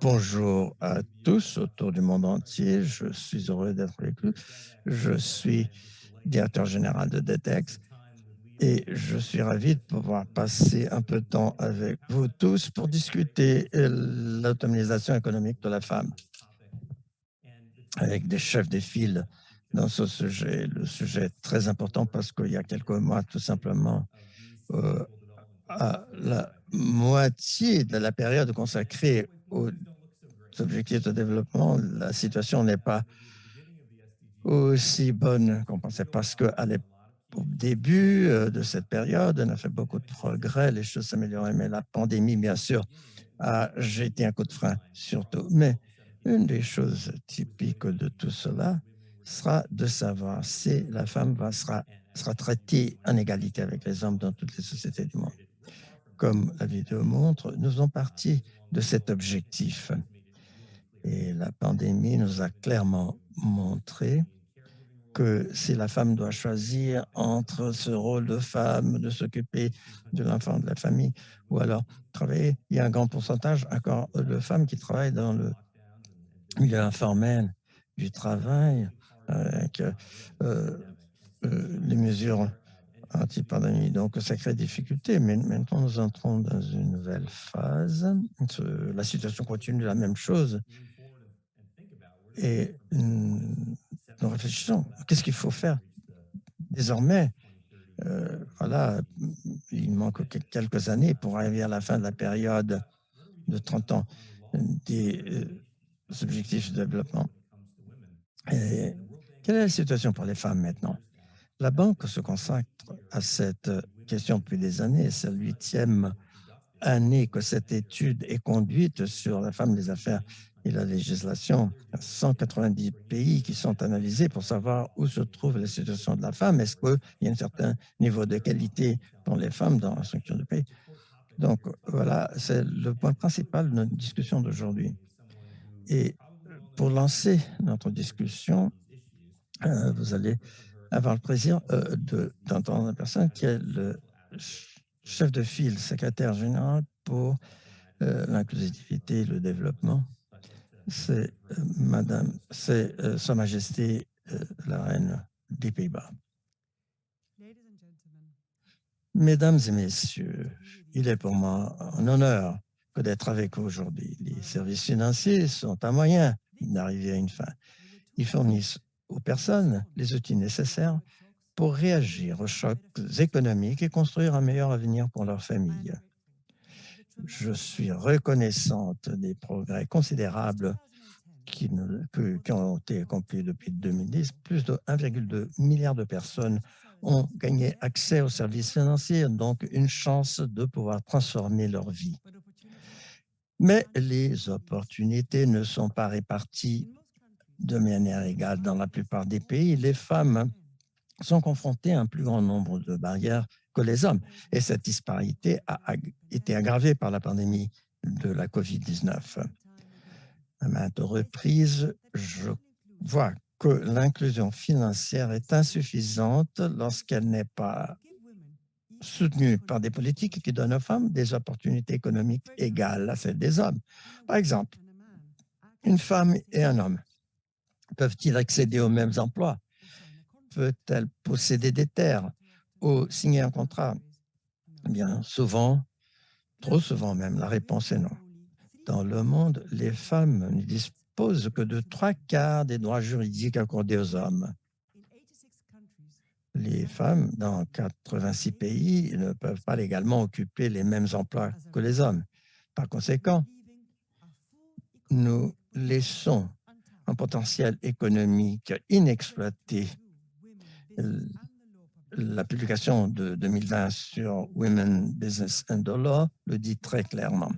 Bonjour à tous autour du monde entier. Je suis heureux d'être avec vous. Je suis directeur général de DETEX et je suis ravi de pouvoir passer un peu de temps avec vous tous pour discuter l'autonomisation économique de la femme avec des chefs de file dans ce sujet. Le sujet est très important parce qu'il y a quelques mois, tout simplement, euh, à la moitié de la période consacrée aux objectifs de développement, la situation n'est pas aussi bonne qu'on pensait parce qu'au début de cette période, on a fait beaucoup de progrès, les choses s'amélioraient, mais la pandémie, bien sûr, a jeté un coup de frein surtout. Mais une des choses typiques de tout cela sera de savoir si la femme sera traitée en égalité avec les hommes dans toutes les sociétés du monde. Comme la vidéo montre, nous faisons partie de cet objectif. Et la pandémie nous a clairement montré que si la femme doit choisir entre ce rôle de femme, de s'occuper de l'enfant, de la famille, ou alors travailler, il y a un grand pourcentage encore de femmes qui travaillent dans le milieu informel du travail, avec les mesures anti-pandémie. Donc, ça crée des difficultés. Mais maintenant, nous entrons dans une nouvelle phase. La situation continue la même chose. Et nous réfléchissons, qu'est-ce qu'il faut faire désormais? Voilà, il manque quelques années pour arriver à la fin de la période de 30 ans des objectifs de développement. Et quelle est la situation pour les femmes maintenant? La Banque se consacre à cette question depuis des années. C'est la 8e année que cette étude est conduite sur la femme des affaires et la législation. Il y a 190 pays qui sont analysés pour savoir où se trouve la situation de la femme. Est-ce qu'il y a un certain niveau de qualité pour les femmes dans la structure du pays? Donc voilà, c'est le point principal de notre discussion d'aujourd'hui. Et pour lancer notre discussion, vous allez avoir le plaisir d'entendre une personne qui est le chef de file, secrétaire général pour l'inclusivité et le développement. C'est Sa Majesté la Reine des Pays-Bas. Mesdames et messieurs, il est pour moi un honneur que d'être avec vous aujourd'hui. Les services financiers sont un moyen d'arriver à une fin. Ils fournissent aux personnes les outils nécessaires pour réagir aux chocs économiques et construire un meilleur avenir pour leur famille. Je suis reconnaissante des progrès considérables qui ont été accomplis depuis 2010. Plus de 1,2 milliard de personnes ont gagné accès aux services financiers, donc une chance de pouvoir transformer leur vie. Mais les opportunités ne sont pas réparties de manière égale dans la plupart des pays. Les femmes sont confrontées à un plus grand nombre de barrières que les hommes. Et cette disparité a été aggravée par la pandémie de la COVID-19. À maintes reprises, je vois que l'inclusion financière est insuffisante lorsqu'elle n'est pas soutenue par des politiques qui donnent aux femmes des opportunités économiques égales à celles des hommes. Par exemple, une femme et un homme peuvent-ils accéder aux mêmes emplois? Peut-elle posséder des terres ou signer un contrat? Bien souvent, trop souvent même, la réponse est non. Dans le monde, les femmes ne disposent que de 3/4 des droits juridiques accordés aux hommes. Les femmes, dans 86 pays, ne peuvent pas légalement occuper les mêmes emplois que les hommes. Par conséquent, nous laissons un potentiel économique inexploité. La publication de 2020 sur Women, Business and the Law le dit très clairement.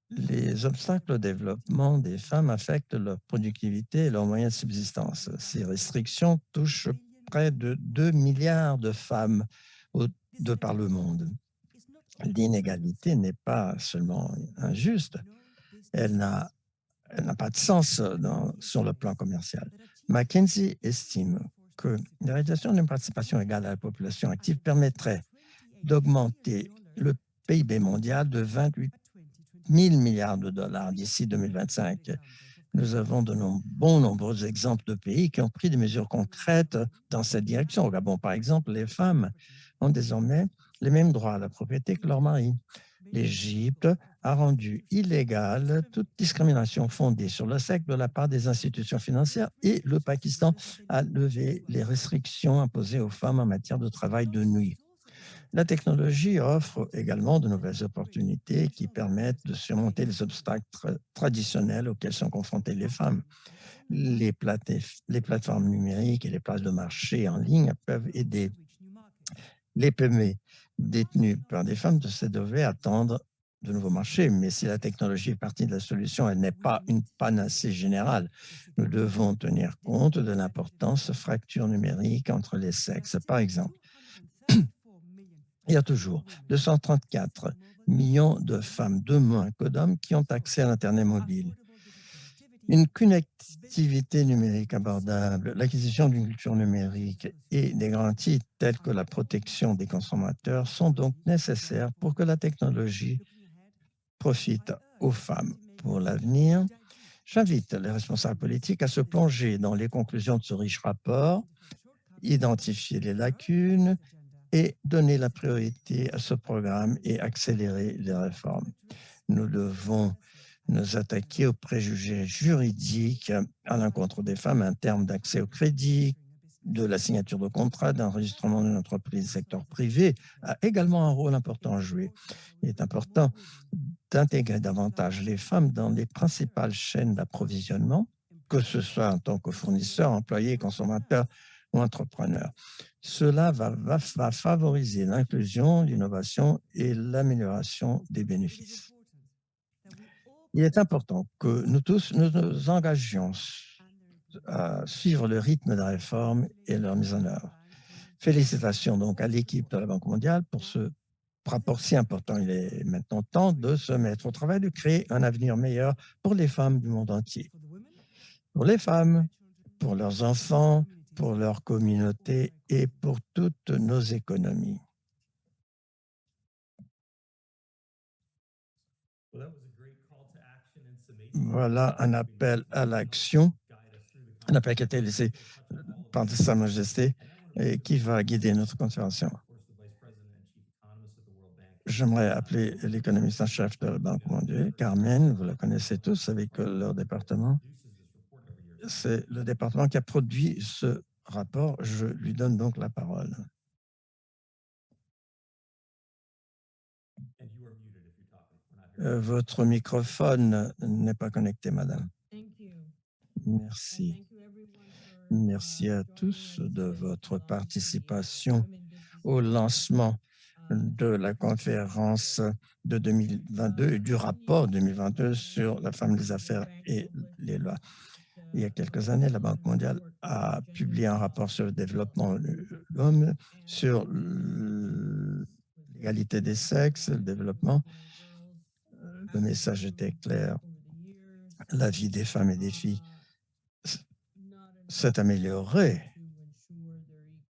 Les obstacles au développement des femmes affectent leur productivité et leurs moyens de subsistance. Ces restrictions touchent près de 2 milliards de femmes de par le monde. L'inégalité n'est pas seulement injuste, elle n'a pas de sens sur le plan commercial. McKinsey estime que la réalisation d'une participation égale à la population active permettrait d'augmenter le PIB mondial de 28 000 milliards de dollars d'ici 2025. Nous avons de nombreux exemples de pays qui ont pris des mesures concrètes dans cette direction. Au Gabon, par exemple, les femmes ont désormais les mêmes droits à la propriété que leurs maris. L'Égypte a rendu illégale toute discrimination fondée sur le sexe de la part des institutions financières et le Pakistan a levé les restrictions imposées aux femmes en matière de travail de nuit. La technologie offre également de nouvelles opportunités qui permettent de surmonter les obstacles traditionnels auxquels sont confrontées les femmes. Les plateformes numériques et les places de marché en ligne peuvent aider les PME détenues par des femmes de se devaient attendre de nouveaux marchés. Mais si la technologie est partie de la solution, elle n'est pas une panacée générale. Nous devons tenir compte de l'importance de fractures numériques entre les sexes. Par exemple, il y a toujours 234 millions de femmes de moins que d'hommes qui ont accès à l'Internet mobile. Une connectivité numérique abordable, l'acquisition d'une culture numérique et des garanties telles que la protection des consommateurs sont donc nécessaires pour que la technologie profite aux femmes. Pour l'avenir, j'invite les responsables politiques à se plonger dans les conclusions de ce riche rapport, identifier les lacunes et donner la priorité à ce programme et accélérer les réformes. Nous devons nous attaquer aux préjugés juridiques à l'encontre des femmes en termes d'accès au crédit, de la signature de contrat, d'enregistrement d'une entreprise. Le secteur privé a également un rôle important à jouer. Il est important d'intégrer davantage les femmes dans les principales chaînes d'approvisionnement, que ce soit en tant que fournisseurs, employés, consommateurs ou entrepreneurs. Cela va favoriser l'inclusion, l'innovation et l'amélioration des bénéfices. Il est important que nous tous nous engagions à suivre le rythme de la réforme et leur mise en œuvre. Félicitations donc à l'équipe de la Banque mondiale pour ce rapport si important. Il est maintenant temps de se mettre au travail, de créer un avenir meilleur pour les femmes du monde entier. Pour les femmes, pour leurs enfants, pour leur communauté et pour toutes nos économies. Voilà un appel à l'action, un appel qui a été laissé par Sa Majesté et qui va guider notre conférence. J'aimerais appeler l'économiste en chef de la Banque mondiale, Carmen, vous la connaissez tous avec leur département. C'est le département qui a produit ce rapport. Je lui donne donc la parole. Votre microphone n'est pas connecté, madame. Merci. Merci à tous de votre participation au lancement de la conférence de 2022 et du rapport 2022 sur la femme, les affaires et les lois. Il y a quelques années, la Banque mondiale a publié un rapport sur le développement de l'homme, sur l'égalité des sexes, le développement. Le message était clair. La vie des femmes et des filles s'est améliorée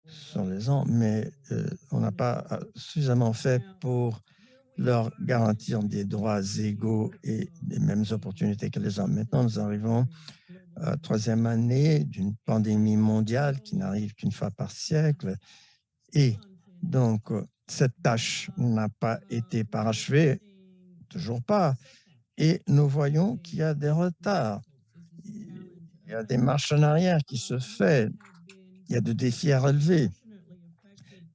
sur les ans, mais on n'a pas suffisamment fait pour leur garantir des droits égaux et les mêmes opportunités que les hommes. Maintenant, nous arrivons à la troisième année d'une pandémie mondiale qui n'arrive qu'une fois par siècle. Et donc, cette tâche n'a pas été parachevée, toujours pas. Et nous voyons qu'il y a des retards. Il y a des marches en arrière qui se font. Il y a des défis à relever.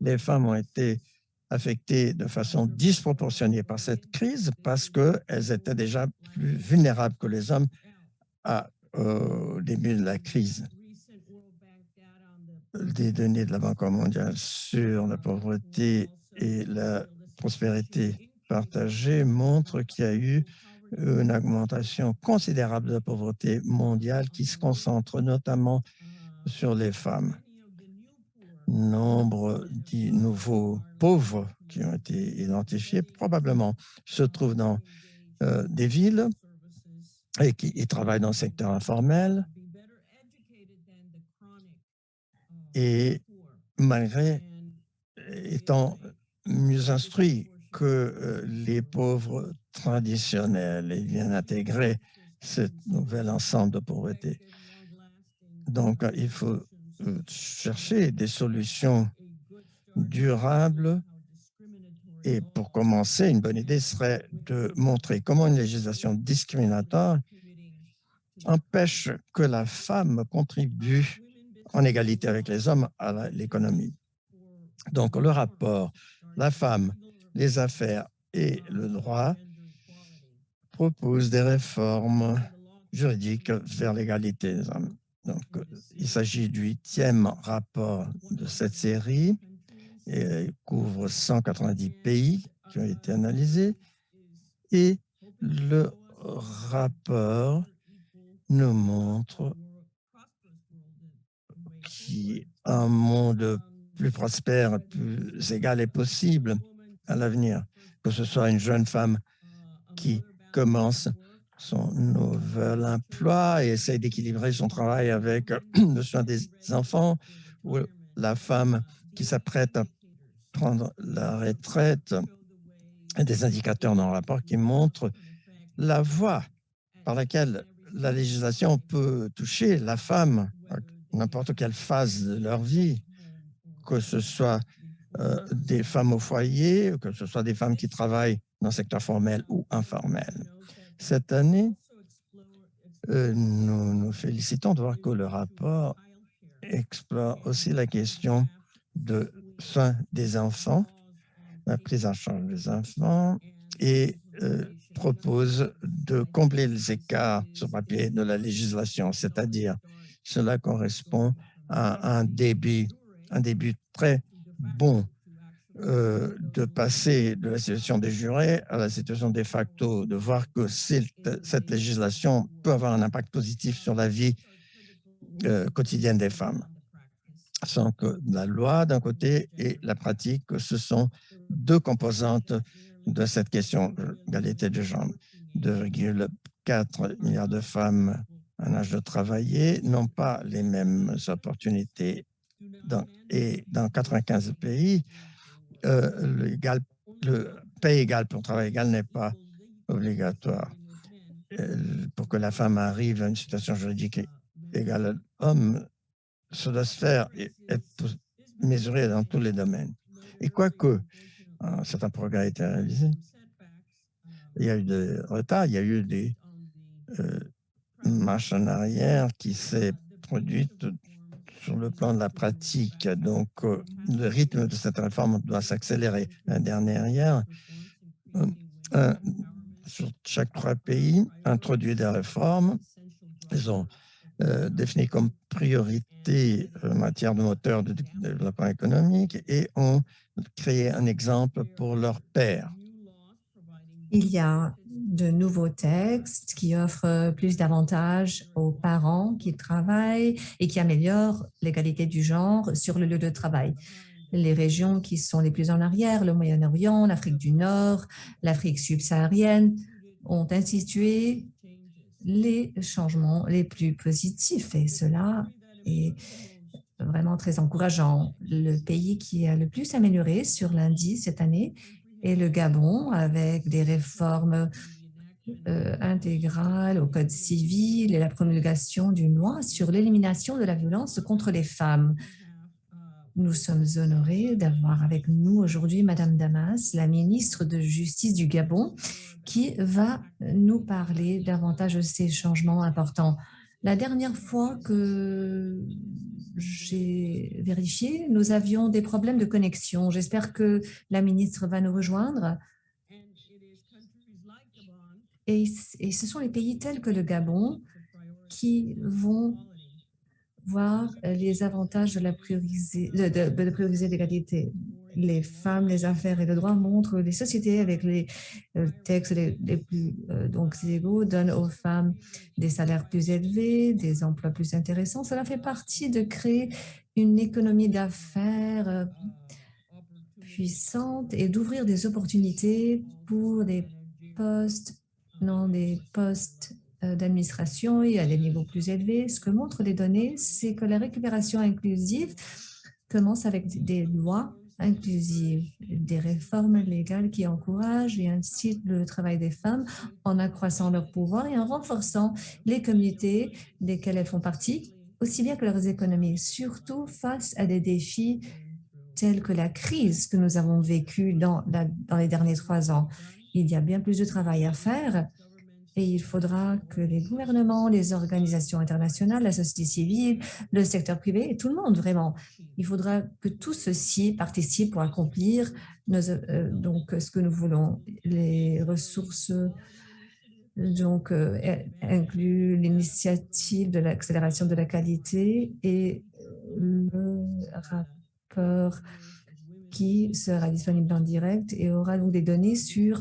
Les femmes ont été affectées de façon disproportionnée par cette crise parce qu'elles étaient déjà plus vulnérables que les hommes au début de la crise. Des données de la Banque mondiale sur la pauvreté et la prospérité partagée montrent qu'il y a eu une augmentation considérable de la pauvreté mondiale qui se concentre notamment sur les femmes. Nombre de nouveaux pauvres qui ont été identifiés probablement se trouvent dans des villes et qui travaillent dans le secteur informel. Et malgré étant mieux instruits que les pauvres traditionnels et viennent intégrer ce nouvel ensemble de pauvreté. Donc, il faut chercher des solutions durables. Et pour commencer, une bonne idée serait de montrer comment une législation discriminatoire empêche que la femme contribue en égalité avec les hommes à l'économie. Donc, le rapport, la femme, les affaires et le droit propose des réformes juridiques vers l'égalité des hommes. Donc, il s'agit du 8e rapport de cette série et couvre 190 pays qui ont été analysés. Et le rapport nous montre qu'un monde plus prospère, plus égal est possible à l'avenir, que ce soit une jeune femme qui commence son nouvel emploi et essaie d'équilibrer son travail avec le soin des enfants, ou la femme qui s'apprête à prendre la retraite, et des indicateurs dans le rapport qui montrent la voie par laquelle la législation peut toucher la femme à n'importe quelle phase de leur vie, que ce soit des femmes au foyer, que ce soit des femmes qui travaillent dans le secteur formel ou informel. Cette année, nous nous félicitons de voir que le rapport explore aussi la question de soins des enfants, la prise en charge des enfants, et propose de combler les écarts sur papier de la législation, c'est-à-dire cela correspond à un début très bon de passer de la situation des jurés à la situation de facto, de voir que cette législation peut avoir un impact positif sur la vie quotidienne des femmes. Sans que la loi d'un côté et la pratique, ce sont deux composantes de cette question de l'égalité de genre. 2,4 milliards de femmes en âge de travailler n'ont pas les mêmes opportunités. Et dans 95 pays, le paye égal pour travail égal n'est pas obligatoire. Pour que la femme arrive à une situation juridique égale à l'homme, ça doit se faire et être mesuré dans tous les domaines. Et quoique un certain progrès a été réalisé, il y a eu des retards, il y a eu des marches en arrière qui s'est produite sur le plan de la pratique. Donc, le rythme de cette réforme doit s'accélérer. L'année dernière, sur chaque 3 pays, introduit des réformes. Ils ont défini comme priorité en matière de moteur de développement économique et ont créé un exemple pour leurs pairs. Il y a de nouveaux textes qui offrent plus d'avantages aux parents qui travaillent et qui améliorent l'égalité du genre sur le lieu de travail. Les régions qui sont les plus en arrière, le Moyen-Orient, l'Afrique du Nord, l'Afrique subsaharienne, ont institué les changements les plus positifs et cela est vraiment très encourageant. Le pays qui a le plus amélioré sur l'indice cette année est le Gabon, avec des réformes intégrales au code civil et la promulgation d'une loi sur l'élimination de la violence contre les femmes. Nous sommes honorés d'avoir avec nous aujourd'hui Madame Damas, la ministre de Justice du Gabon, qui va nous parler davantage de ces changements importants. La dernière fois que j'ai vérifié, nous avions des problèmes de connexion. J'espère que la ministre va nous rejoindre. Et ce sont les pays tels que le Gabon qui vont voir les avantages de prioriser l'égalité. Les femmes, les affaires et le droit montrent les sociétés avec les textes les plus donc égaux donnent aux femmes des salaires plus élevés, des emplois plus intéressants. Cela fait partie de créer une économie d'affaires puissante et d'ouvrir des opportunités pour des postes, d'administration et à des niveaux plus élevés. Ce que montrent les données, c'est que la récupération inclusive commence avec des lois inclusive, des réformes légales qui encouragent et incitent le travail des femmes en accroissant leur pouvoir et en renforçant les communautés desquelles elles font partie, aussi bien que leurs économies, surtout face à des défis tels que la crise que nous avons vécue dans les derniers 3 ans. Il y a bien plus de travail à faire et il faudra que les gouvernements, les organisations internationales, la société civile, le secteur privé et tout le monde vraiment, il faudra que tout ceci participe pour accomplir donc ce que nous voulons. Les ressources donc incluent l'initiative de l'accélération de la qualité et le rapport qui sera disponible en direct et aura donc des données sur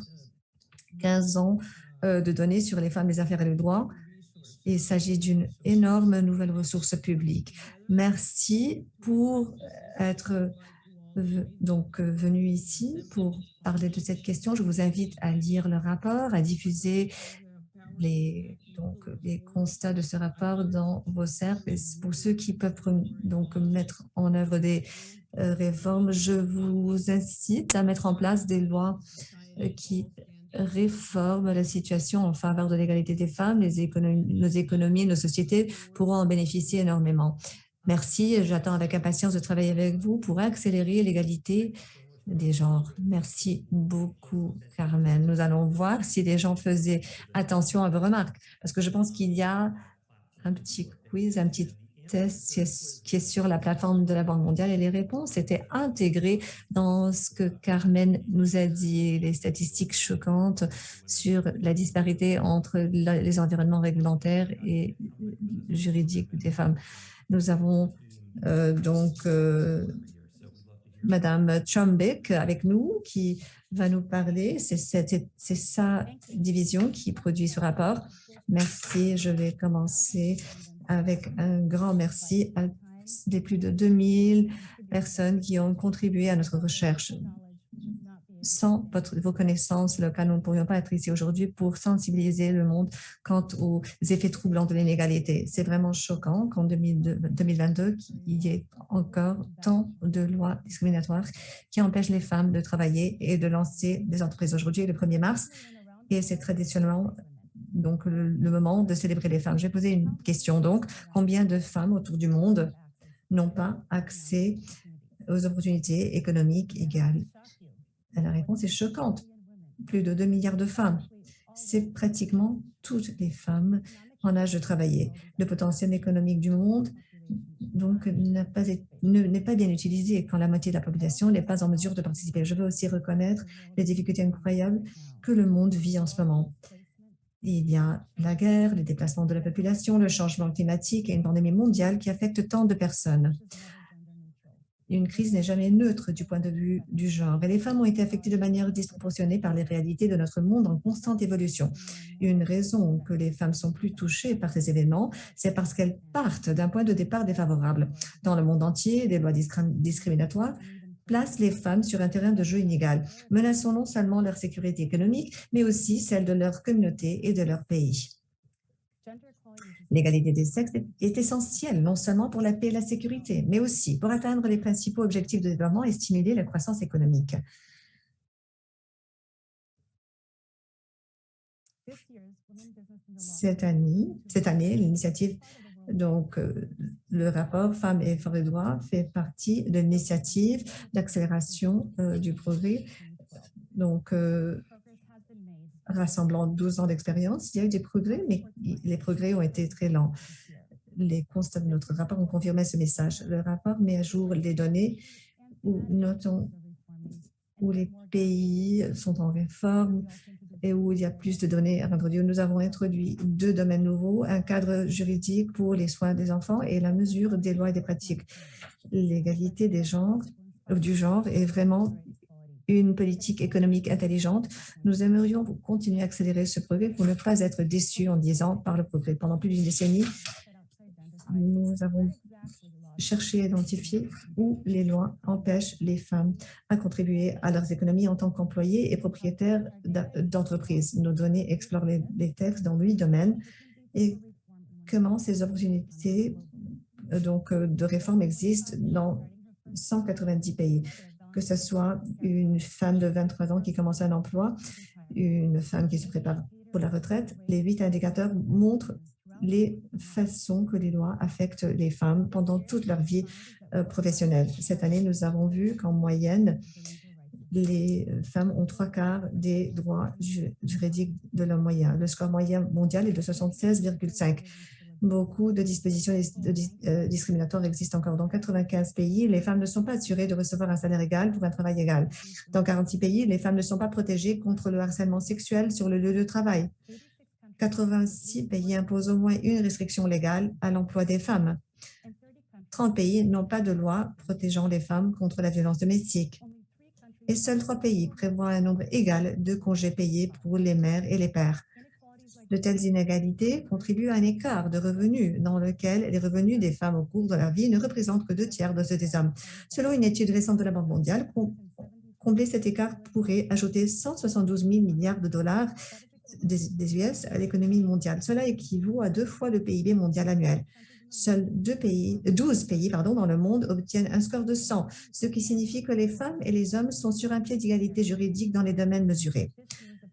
15 ans de données sur les femmes, les affaires et le droit. Il s'agit d'une énorme nouvelle ressource publique. Merci pour être donc venu ici pour parler de cette question. Je vous invite à lire le rapport, à diffuser les constats de ce rapport dans vos cercles. Pour ceux qui peuvent donc mettre en œuvre des réformes, je vous incite à mettre en place des lois qui réforment la situation en faveur de l'égalité des femmes. Nos économies, nos sociétés pourront en bénéficier énormément. Merci. J'attends avec impatience de travailler avec vous pour accélérer l'égalité des genres. Merci beaucoup, Carmen. Nous allons voir si les gens faisaient attention à vos remarques, parce que je pense qu'il y a un petit quiz, un petit test qui est sur la plateforme de la Banque mondiale et les réponses étaient intégrées dans ce que Carmen nous a dit, les statistiques choquantes sur la disparité entre les environnements réglementaires et juridiques des femmes. Nous avons Madame Chombick avec nous qui va nous parler. C'est sa division qui produit ce rapport. Merci. Je vais commencer avec un grand merci à les plus de 2000 personnes qui ont contribué à notre recherche. Sans vos connaissances locales, nous ne pourrions pas être ici aujourd'hui pour sensibiliser le monde quant aux effets troublants de l'inégalité. C'est vraiment choquant qu'en 2022, il y ait encore tant de lois discriminatoires qui empêchent les femmes de travailler et de lancer des entreprises. Aujourd'hui, le 1er mars, et c'est traditionnellement donc le moment de célébrer les femmes. Je vais poser une question donc. Combien de femmes autour du monde n'ont pas accès aux opportunités économiques égales? La réponse est choquante. Plus de 2 milliards de femmes. C'est pratiquement toutes les femmes en âge de travailler. Le potentiel économique du monde donc n'est pas bien utilisé quand la moitié de la population n'est pas en mesure de participer. Je veux aussi reconnaître les difficultés incroyables que le monde vit en ce moment. Il y a la guerre, les déplacements de la population, le changement climatique et une pandémie mondiale qui affecte tant de personnes. Une crise n'est jamais neutre du point de vue du genre et les femmes ont été affectées de manière disproportionnée par les réalités de notre monde en constante évolution. Une raison que les femmes sont plus touchées par ces événements, c'est parce qu'elles partent d'un point de départ défavorable. Dans le monde entier, des lois discriminatoires placent les femmes sur un terrain de jeu inégal, menaçant non seulement leur sécurité économique, mais aussi celle de leur communauté et de leur pays. L'égalité des sexes est essentielle, non seulement pour la paix et la sécurité, mais aussi pour atteindre les principaux objectifs de développement et stimuler la croissance économique. Cette année, l'initiative, donc le rapport Femmes et Forêts de droit fait partie de l'initiative d'accélération du progrès, donc rassemblant 12 ans d'expérience. Il y a eu des progrès, mais les progrès ont été très lents. Les constats de notre rapport ont confirmé ce message. Le rapport met à jour les données où les pays sont en réforme et où il y a plus de données à introduire. Nous avons introduit 2 domaines nouveaux, un cadre juridique pour les soins des enfants et la mesure des lois et des pratiques. L'égalité du genre est vraiment une politique économique intelligente. Nous aimerions continuer à accélérer ce progrès pour ne pas être déçus en 10 ans par le progrès. Pendant plus d'une décennie, nous avons cherché à identifier où les lois empêchent les femmes à contribuer à leurs économies en tant qu'employés et propriétaires d'entreprises. Nos données explorent les textes dans 8 domaines et comment ces opportunités de réforme existent dans 190 pays. que ce soit une femme de 23 ans qui commence un emploi, une femme qui se prépare pour la retraite. Les 8 indicateurs montrent les façons que les lois affectent les femmes pendant toute leur vie professionnelle. Cette année, nous avons vu qu'en moyenne, les femmes ont 3/4 des droits juridiques de l'homme moyen. Le score moyen mondial est de 76,5. Beaucoup de dispositions discriminatoires existent encore. Dans 95 pays, les femmes ne sont pas assurées de recevoir un salaire égal pour un travail égal. Dans 46 pays, les femmes ne sont pas protégées contre le harcèlement sexuel sur le lieu de travail. 86 pays imposent au moins une restriction légale à l'emploi des femmes. 30 pays n'ont pas de loi protégeant les femmes contre la violence domestique. Et seuls 3 pays prévoient un nombre égal de congés payés pour les mères et les pères. De telles inégalités contribuent à un écart de revenus dans lequel les revenus des femmes au cours de leur vie ne représentent que 2/3 de ceux des hommes. Selon une étude récente de la Banque mondiale, combler cet écart pourrait ajouter 172 000 milliards de dollars des US à l'économie mondiale. Cela équivaut à 2 fois le PIB mondial annuel. Seuls 12 pays dans le monde obtiennent un score de 100, ce qui signifie que les femmes et les hommes sont sur un pied d'égalité juridique dans les domaines mesurés.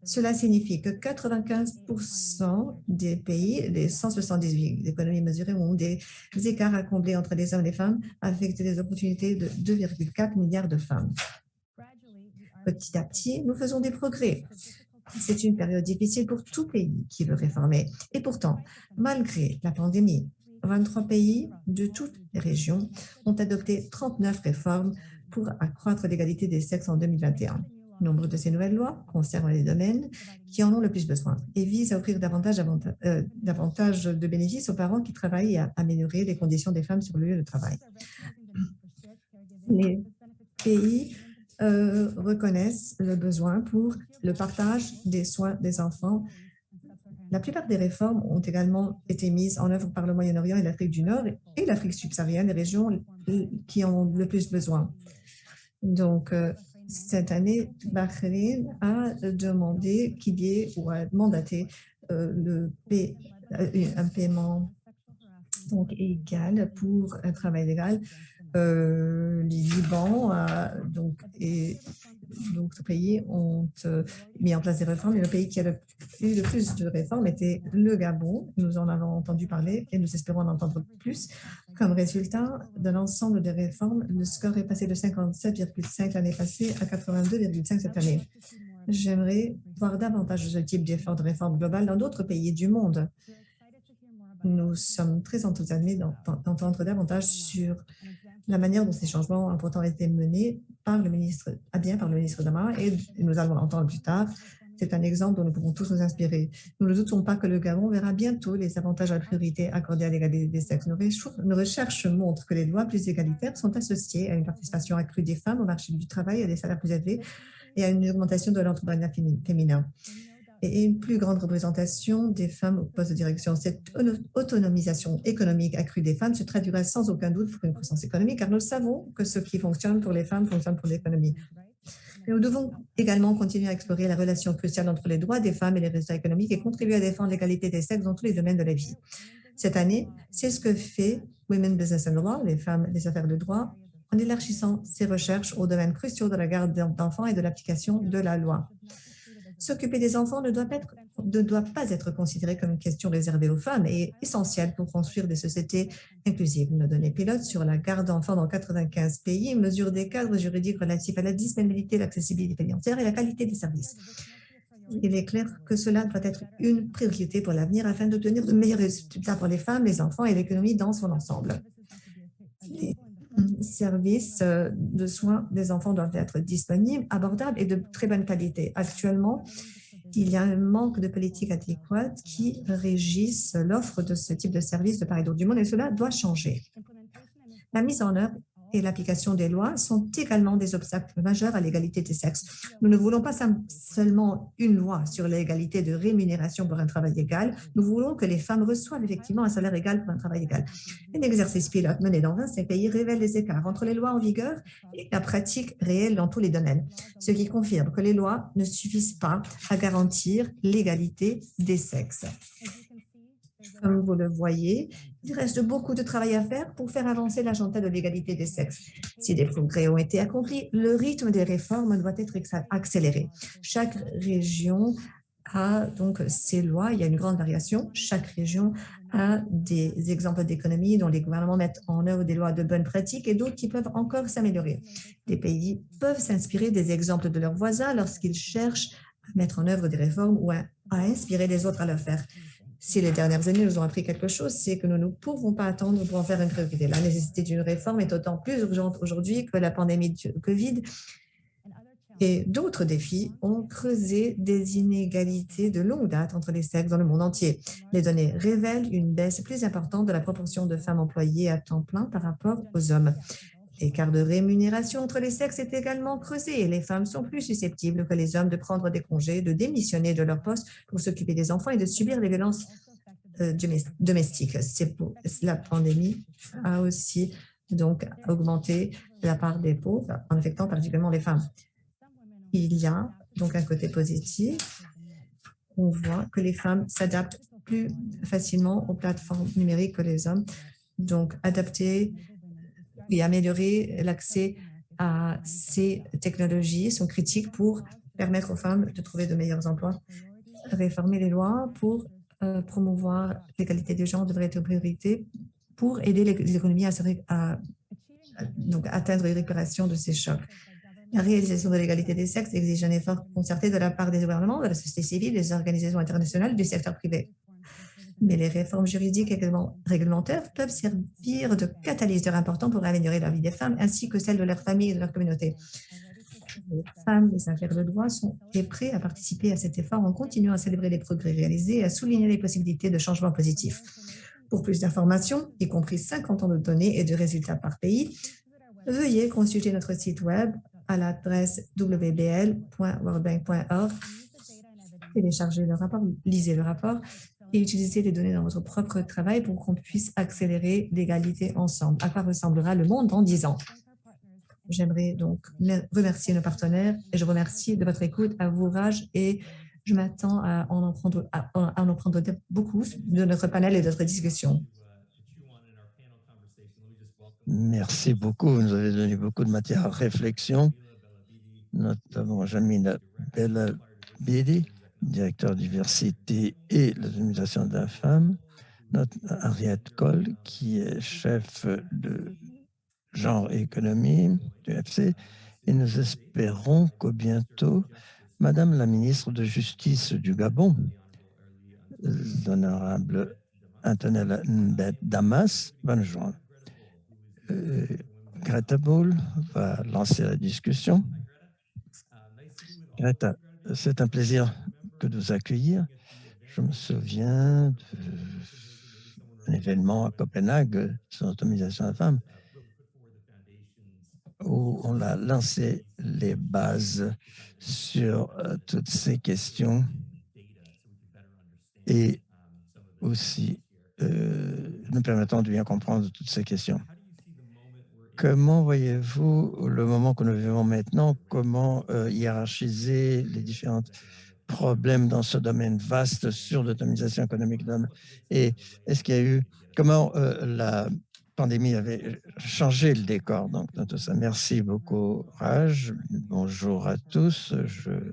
Cela signifie que 95% des pays, les 178 économies mesurées, ont des écarts à combler entre les hommes et les femmes, avec des opportunités de 2,4 milliards de femmes. Petit à petit, nous faisons des progrès. C'est une période difficile pour tout pays qui veut réformer. Et pourtant, malgré la pandémie, 23 pays de toutes les régions ont adopté 39 réformes pour accroître l'égalité des sexes en 2021. Nombre de ces nouvelles lois concernent les domaines qui en ont le plus besoin et visent à offrir davantage de bénéfices aux parents qui travaillent et à améliorer les conditions des femmes sur le lieu de travail. Les pays reconnaissent le besoin pour le partage des soins des enfants. La plupart des réformes ont également été mises en œuvre par le Moyen-Orient et l'Afrique du Nord et l'Afrique subsaharienne, les régions qui en ont le plus besoin. Donc, cette année, Bahreïn a demandé qu'il y ait ou a mandaté un paiement donc, égal pour un travail légal. Le Liban et d'autres pays ont mis en place des réformes. Et le pays qui a eu le plus de réformes était le Gabon. Nous en avons entendu parler et nous espérons en entendre plus. Comme résultat de l'ensemble des réformes, le score est passé de 57,5 l'année passée à 82,5 cette année. J'aimerais voir davantage de ce type d'efforts de réforme globale dans d'autres pays du monde. Nous sommes très enthousiasmés d'entendre davantage sur la manière dont ces changements importants ont été menés par le ministre Dama, et nous allons l'entendre plus tard. C'est un exemple dont nous pouvons tous nous inspirer. Nous ne doutons pas que le Gabon verra bientôt les avantages à la priorité accordés à l'égalité des sexes. Nos recherches montrent que les lois plus égalitaires sont associées à une participation accrue des femmes au marché du travail, à des salaires plus élevés et à une augmentation de l'entrepreneuriat féminin. Et une plus grande représentation des femmes au poste de direction. Cette autonomisation économique accrue des femmes se traduira sans aucun doute pour une croissance économique, car nous savons que ce qui fonctionne pour les femmes fonctionne pour l'économie. Mais nous devons également continuer à explorer la relation cruciale entre les droits des femmes et les résultats économiques et contribuer à défendre l'égalité des sexes dans tous les domaines de la vie. Cette année, c'est ce que fait Women Business and Law, les femmes, les affaires de droit, en élargissant ses recherches aux domaines cruciaux de la garde d'enfants et de l'application de la loi. S'occuper des enfants ne doit pas être considéré comme une question réservée aux femmes et essentielle pour construire des sociétés inclusives. Nos données pilotes sur la garde d'enfants dans 95 pays mesurent des cadres juridiques relatifs à la disponibilité, l'accessibilité financière et la qualité des services. Il est clair que cela doit être une priorité pour l'avenir afin d'obtenir de meilleurs résultats pour les femmes, les enfants et l'économie dans son ensemble. Les services de soins des enfants doivent être disponibles, abordables et de très bonne qualité. Actuellement, il y a un manque de politiques adéquates qui régissent l'offre de ce type de services de part et d'autre du monde et cela doit changer. La mise en œuvre et l'application des lois sont également des obstacles majeurs à l'égalité des sexes. Nous ne voulons pas seulement une loi sur l'égalité de rémunération pour un travail égal, nous voulons que les femmes reçoivent effectivement un salaire égal pour un travail égal. Un exercice pilote mené dans 25 pays révèle les écarts entre les lois en vigueur et la pratique réelle dans tous les domaines, ce qui confirme que les lois ne suffisent pas à garantir l'égalité des sexes. Comme vous le voyez, il reste beaucoup de travail à faire pour faire avancer l'agenda de l'égalité des sexes. Si des progrès ont été accomplis, le rythme des réformes doit être accéléré. Chaque région a donc ses lois, il y a une grande variation. Chaque région a des exemples d'économies dont les gouvernements mettent en œuvre des lois de bonnes pratiques et d'autres qui peuvent encore s'améliorer. Les pays peuvent s'inspirer des exemples de leurs voisins lorsqu'ils cherchent à mettre en œuvre des réformes ou à inspirer les autres à le faire. Si les dernières années nous ont appris quelque chose, c'est que nous ne pouvons pas attendre pour en faire une priorité. La nécessité d'une réforme est d'autant plus urgente aujourd'hui que la pandémie de Covid et d'autres défis ont creusé des inégalités de longue date entre les sexes dans le monde entier. Les données révèlent une baisse plus importante de la proportion de femmes employées à temps plein par rapport aux hommes. L'écart de rémunération entre les sexes est également creusé et les femmes sont plus susceptibles que les hommes de prendre des congés, de démissionner de leur poste pour s'occuper des enfants et de subir les violences domestiques. La pandémie a aussi donc augmenté la part des pauvres en affectant particulièrement les femmes. Il y a donc un côté positif. On voit que les femmes s'adaptent plus facilement aux plateformes numériques que les hommes. Donc, adapter et améliorer l'accès à ces technologies sont critiques pour permettre aux femmes de trouver de meilleurs emplois. Réformer les lois pour promouvoir l'égalité des genres devrait être une priorité pour aider les économies à donc atteindre une réparation de ces chocs. La réalisation de l'égalité des sexes exige un effort concerté de la part des gouvernements, de la société civile, des organisations internationales et du secteur privé. Mais les réformes juridiques et réglementaires peuvent servir de catalyseur important pour améliorer la vie des femmes ainsi que celle de leurs familles et de leur communauté. Les femmes des affaires de droit sont prêtes à participer à cet effort en continuant à célébrer les progrès réalisés et à souligner les possibilités de changements positifs. Pour plus d'informations, y compris 50 ans de données et de résultats par pays, veuillez consulter notre site web à l'adresse wbl.worldbank.org. Téléchargez le rapport, lisez le rapport et utilisez les données dans votre propre travail pour qu'on puisse accélérer l'égalité ensemble. À quoi ressemblera le monde dans 10 ans? J'aimerais donc remercier nos partenaires et je remercie de votre écoute, à vos courage et je m'attends à en prendre beaucoup de notre panel et de notre discussion. Merci beaucoup. Vous nous avez donné beaucoup de matière à réflexion, notamment Jamina Bellabidi, directeur diversité et l'autonomisation de la femme, notre Henriette Cole, qui est chef de genre et économie du FC, et nous espérons qu'au bientôt, Madame la ministre de Justice du Gabon, l'honorable Antonella Mbet Damas, va nous joindre. Greta Ball va lancer la discussion. Greta, c'est un plaisir que de vous accueillir. Je me souviens d'un événement à Copenhague sur l'autonomisation de la femme où on a lancé les bases sur toutes ces questions et aussi nous permettant de bien comprendre toutes ces questions. Comment voyez-vous le moment que nous vivons maintenant? Comment hiérarchiser les différents problèmes dans ce domaine vaste sur l'autonomisation économique de l'homme? Et est-ce qu'il y a eu, comment la pandémie avait changé le décor dans tout ça? Merci beaucoup, Raj. Bonjour à tous.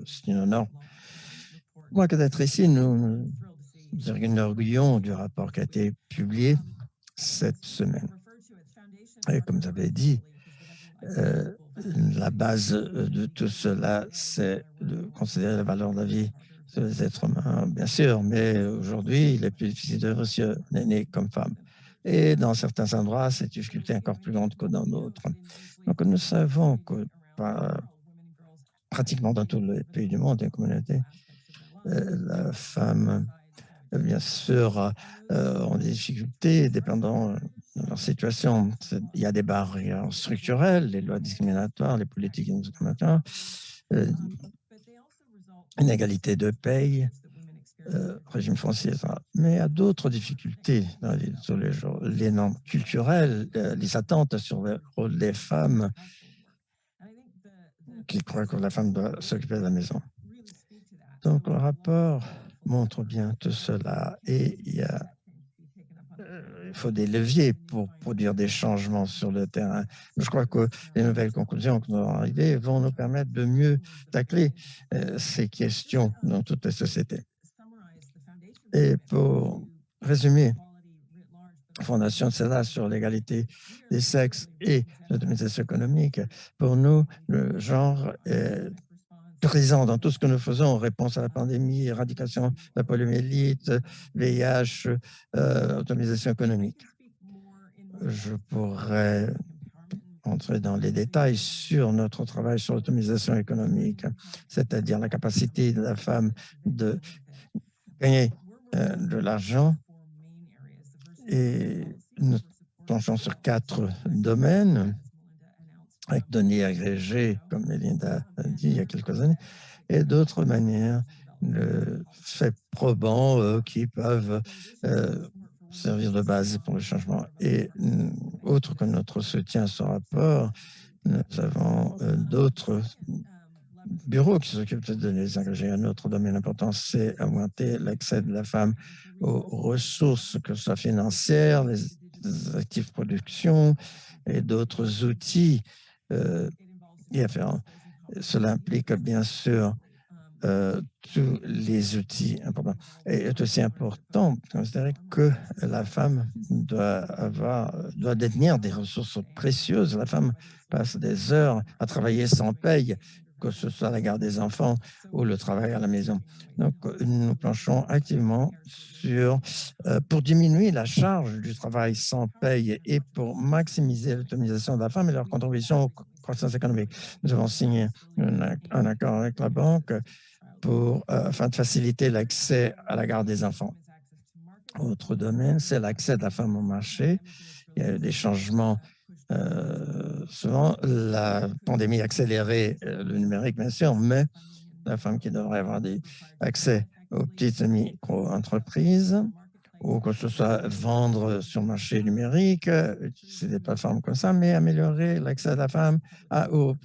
C'est un honneur. Moi que d'être ici, nous nous du rapport qui a été publié cette semaine. Et comme vous avez dit, la base de tout cela, c'est de considérer la valeur de la vie des êtres humains, bien sûr, mais aujourd'hui, il est plus difficile de réussir né comme femme. Et dans certains endroits, cette difficulté est encore plus grande que dans d'autres. Donc, nous savons que pratiquement dans tous les pays du monde et communautés, la femme, bien sûr, ont des difficultés dépendant de leur situation. Il y a des barrières structurelles, les lois discriminatoires, les politiques discriminatoires, inégalité de paye, régime foncier, etc. Mais il y a d'autres difficultés dans la vie de tous les jours. Les normes culturelles, les attentes sur le rôle des femmes, qui croient que la femme doit s'occuper de la maison. Donc, le rapport montre bien tout cela et il y a il faut des leviers pour produire des changements sur le terrain. Je crois que les nouvelles conclusions qui vont arriver vont nous permettre de mieux tacler ces questions dans toutes les sociétés. Et pour résumer, la fondation de celle-là sur l'égalité des sexes et l'autonomisation économique, pour nous, le genre est présent dans tout ce que nous faisons en réponse à la pandémie, éradication de la poliomyélite, VIH, autonomisation économique. Je pourrais entrer dans les détails sur notre travail sur l'autonomisation économique, c'est-à-dire la capacité de la femme de gagner de l'argent. Et nous planchons sur 4 domaines avec données agrégées, comme Melinda a dit il y a quelques années, et d'autres manières de faits probants qui peuvent servir de base pour le changement. Et autre que notre soutien à ce rapport, nous avons d'autres bureaux qui s'occupent de les agrégés. Un autre domaine important, c'est augmenter l'accès de la femme aux ressources, que ce soit financières, les actifs de production et d'autres outils y afférents. Cela implique bien sûr tous les outils importants. Et il est aussi important de considérer que la femme doit détenir des ressources précieuses. La femme passe des heures à travailler sans paye, que ce soit la garde des enfants ou le travail à la maison. Donc, nous planchons activement pour diminuer la charge du travail sans paye et pour maximiser l'autonomisation de la femme et leur contribution aux croissance économique. Nous avons signé un accord avec la banque afin de faciliter l'accès à la garde des enfants. Autre domaine, c'est l'accès de la femme au marché. Il y a eu des changements. Souvent, la pandémie a accéléré le numérique, bien sûr, mais la femme qui devrait avoir accès aux petites et micro-entreprises, ou que ce soit vendre sur le marché numérique, utiliser des plateformes comme ça, mais améliorer l'accès de la femme aux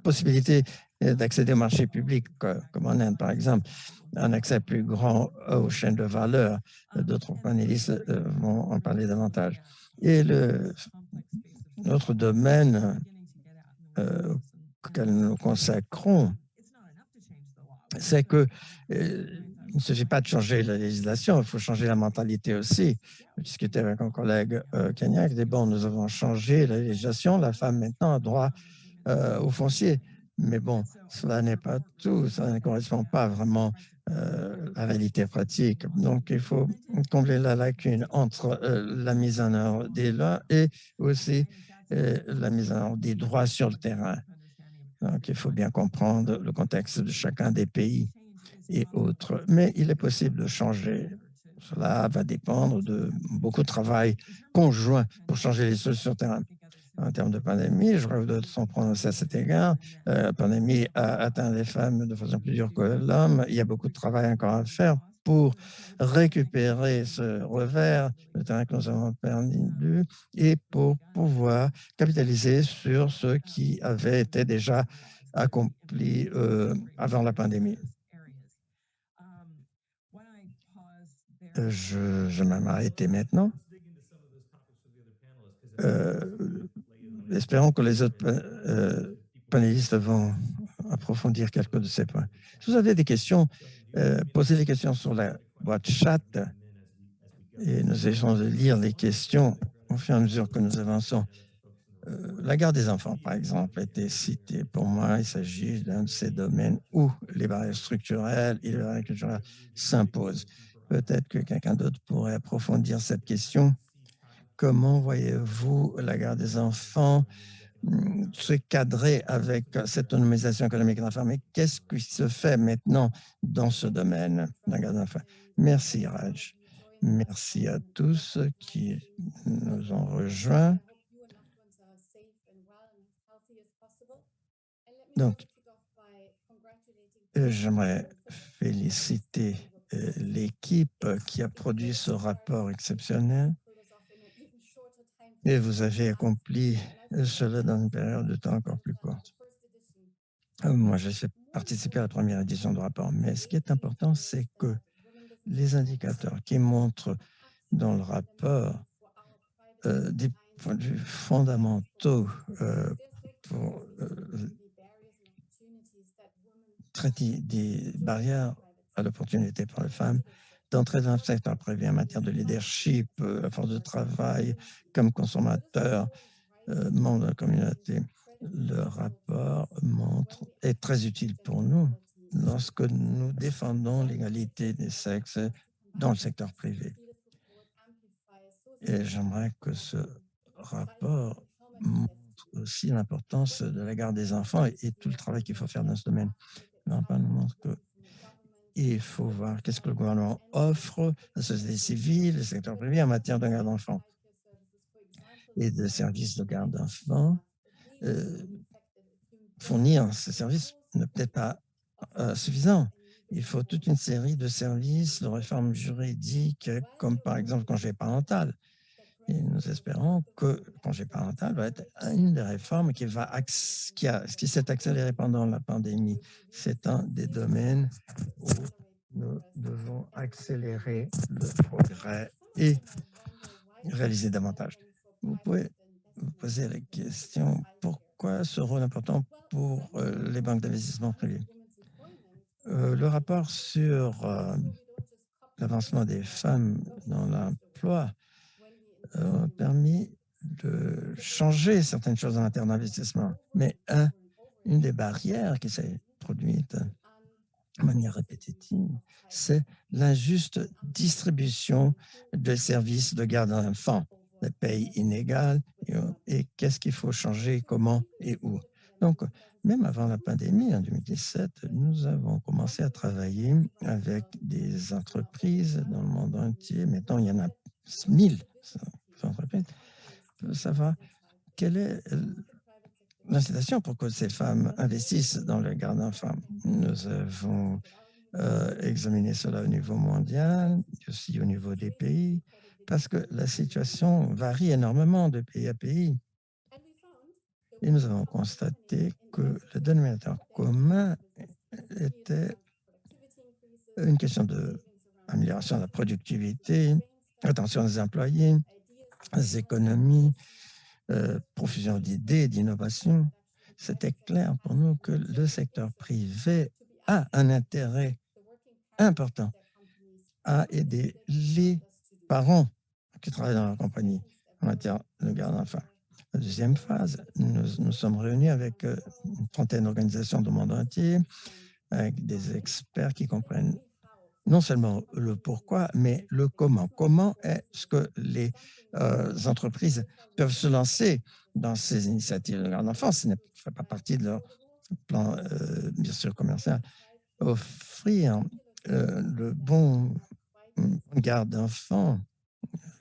possibilités d'accéder au marché public, comme en Inde, par exemple, un accès plus grand aux chaînes de valeur. D'autres panélistes vont en parler davantage. Et l'autre domaine auquel nous nous consacrons, c'est que il ne suffit pas de changer la législation, il faut changer la mentalité aussi. Je discutais avec un collègue kenyan qui dit, bon, nous avons changé la législation, la femme maintenant a droit au foncier. Mais bon, cela n'est pas tout, ça ne correspond pas vraiment à la réalité pratique. Donc, il faut combler la lacune entre la mise en œuvre des lois et aussi la mise en œuvre des droits sur le terrain. Donc, il faut bien comprendre le contexte de chacun des pays et autres. Mais il est possible de changer. Cela va dépendre de beaucoup de travail conjoint pour changer les choses sur le terrain. En termes de pandémie, je crois que d'autres sont prononcés à cet égard. La pandémie a atteint les femmes de façon plus dure que l'homme. Il y a beaucoup de travail encore à faire pour récupérer ce revers, le terrain que nous avons perdu, et pour pouvoir capitaliser sur ce qui avait été déjà accompli avant la pandémie. Je vais m'arrêter maintenant. Espérons que les autres panélistes vont approfondir quelques de ces points. Si vous avez des questions, posez les questions sur la boîte chat et nous essayons de lire les questions au fur et à mesure que nous avançons. La garde des enfants, par exemple, a été citée. Pour moi, il s'agit d'un de ces domaines où les barrières structurelles et les barrières culturelles s'imposent. Peut-être que quelqu'un d'autre pourrait approfondir cette question. Comment voyez-vous la garde des enfants se cadrer avec cette autonomisation économique de la femme? Et qu'est-ce qui se fait maintenant dans ce domaine, la garde des enfants? Merci, Raj. Merci à tous qui nous ont rejoints. Donc, j'aimerais féliciter l'équipe qui a produit ce rapport exceptionnel. Et vous avez accompli cela dans une période de temps encore plus courte. Moi, j'ai participé à la première édition du rapport, mais ce qui est important, c'est que les indicateurs qui montrent dans le rapport des points de vue fondamentaux pour traiter des barrières à l'opportunité pour les femmes d'entrer dans le secteur privé en matière de leadership, la force de travail, comme consommateur, membre de la communauté. Le rapport est très utile pour nous lorsque nous défendons l'égalité des sexes dans le secteur privé. Et j'aimerais que ce rapport montre aussi l'importance de la garde des enfants et tout le travail qu'il faut faire dans ce domaine. Le rapport nous montre qu'il faut voir qu'est-ce que le gouvernement offre, la société civile, le secteur privé en matière de garde d'enfants et de services de garde d'enfants. Fournir ces services n'est peut-être pas suffisant. Il faut toute une série de services, de réformes juridiques, comme par exemple le congé parental. Et nous espérons que le congé parental va être une des réformes qui s'est accélérée pendant la pandémie. C'est un des domaines où nous devons accélérer le progrès et réaliser davantage. Vous pouvez vous poser la question, pourquoi ce rôle important pour les banques d'investissement privées? Le rapport sur l'avancement des femmes dans l'emploi a permis de changer certaines choses en matière d'investissement. Mais une des barrières qui s'est produite de manière répétitive, c'est l'injuste distribution des services de garde d'enfants, des pays inégales et qu'est-ce qu'il faut changer, comment et où. Donc, même avant la pandémie, en 2017, nous avons commencé à travailler avec des entreprises dans le monde entier. Maintenant, il y en a 1000 entreprises. Pour savoir quelle est l'incitation pour que ces femmes investissent dans le garde d'enfants. Nous avons examiner cela au niveau mondial, aussi au niveau des pays, parce que la situation varie énormément de pays à pays. Et nous avons constaté que le dénominateur commun était une question d'amélioration de la productivité, attention des employés, des économies, profusion d'idées et d'innovation. C'était clair pour nous que le secteur privé a un intérêt important à aider les parents qui travaillent dans la compagnie en matière de garde d'enfants. La deuxième phase, nous sommes réunis avec une trentaine d'organisations du monde entier, avec des experts qui comprennent non seulement le pourquoi, mais le comment. Comment est-ce que les entreprises peuvent se lancer dans ces initiatives de garde d'enfants? Ce ne fait pas partie de leur plan, bien sûr, commercial. Offrir le bon garde d'enfants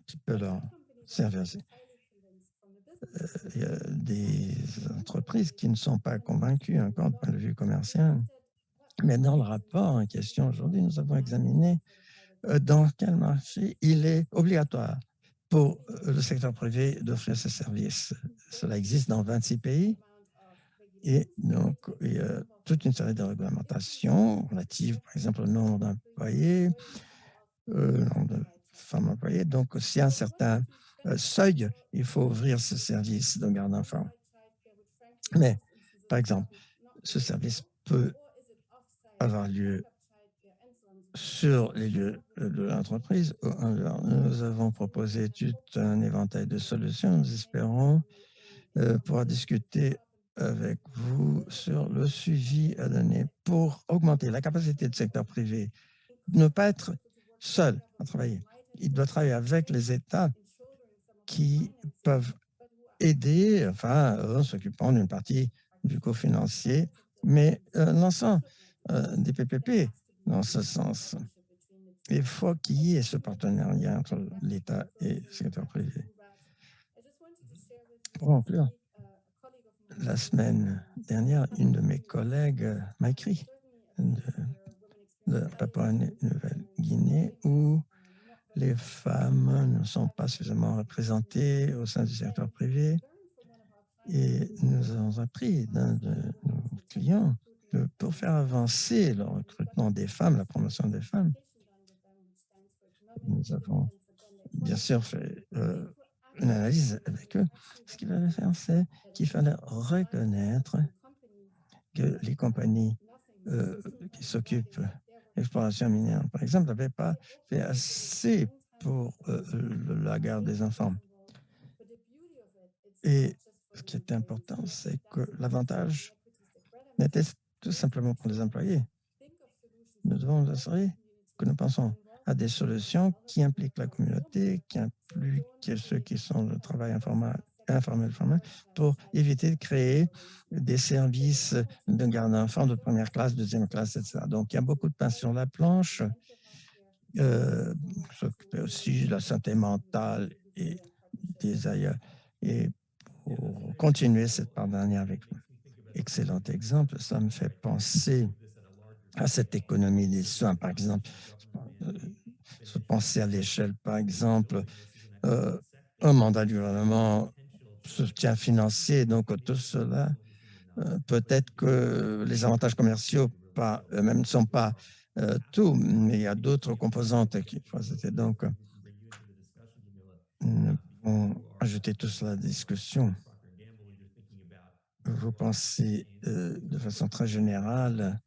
qui peut leur servir. Il y a des entreprises qui ne sont pas convaincues encore du point de vue commercial. Mais dans le rapport en question aujourd'hui, nous avons examiné dans quel marché il est obligatoire pour le secteur privé d'offrir ces services. Cela existe dans 26 pays et donc il y a toute une série de réglementations relatives, par exemple, au nombre d'employés, le nombre de femmes employées. Donc, s'il y a un certain seuil, il faut ouvrir ce service de garde d'enfants. Mais, par exemple, ce service peut avoir lieu sur les lieux de l'entreprise. Nous avons proposé tout un éventail de solutions. Nous espérons pouvoir discuter avec vous sur le suivi à donner pour augmenter la capacité du secteur privé, ne pas être seul à travailler. Il doit travailler avec les États qui peuvent aider, en s'occupant d'une partie du coût financier, mais lançant des PPP dans ce sens. Il faut qu'il y ait ce partenariat entre l'État et le secteur privé. Pour conclure, la semaine dernière, une de mes collègues m'a écrit de Papouasie-Nouvelle-Guinée où les femmes ne sont pas suffisamment représentées au sein du secteur privé. Et nous avons appris d'un de nos clients que pour faire avancer le recrutement des femmes, la promotion des femmes, nous avons bien sûr fait une analyse avec eux. Ce qu'il fallait faire, c'est qu'il fallait reconnaître que les compagnies qui s'occupent de l'exploration minière, par exemple, n'avaient pas fait assez pour la garde des enfants. Et ce qui est important, c'est que l'avantage n'était tout simplement pour les employés. Nous devons nous assurer que nous pensons à des solutions qui impliquent la communauté, qui impliquent ceux qui sont le travail informel, formel, pour éviter de créer des services de garde d'enfants de première classe, deuxième classe, etc. Donc, il y a beaucoup de pain sur la planche. S'occuper aussi de la santé mentale et des ailleurs. Et pour continuer cette part dernière avec vous. Excellent exemple, ça me fait penser à cette économie des soins, par exemple. Se penser à l'échelle, par exemple, un mandat du gouvernement, soutien financier, donc tout cela, peut-être que les avantages commerciaux par eux-mêmes ne sont pas tout, mais il y a d'autres composantes qui peuvent être. Donc, nous pouvons ajouter tout cela à la discussion. Vous pensez de façon très générale,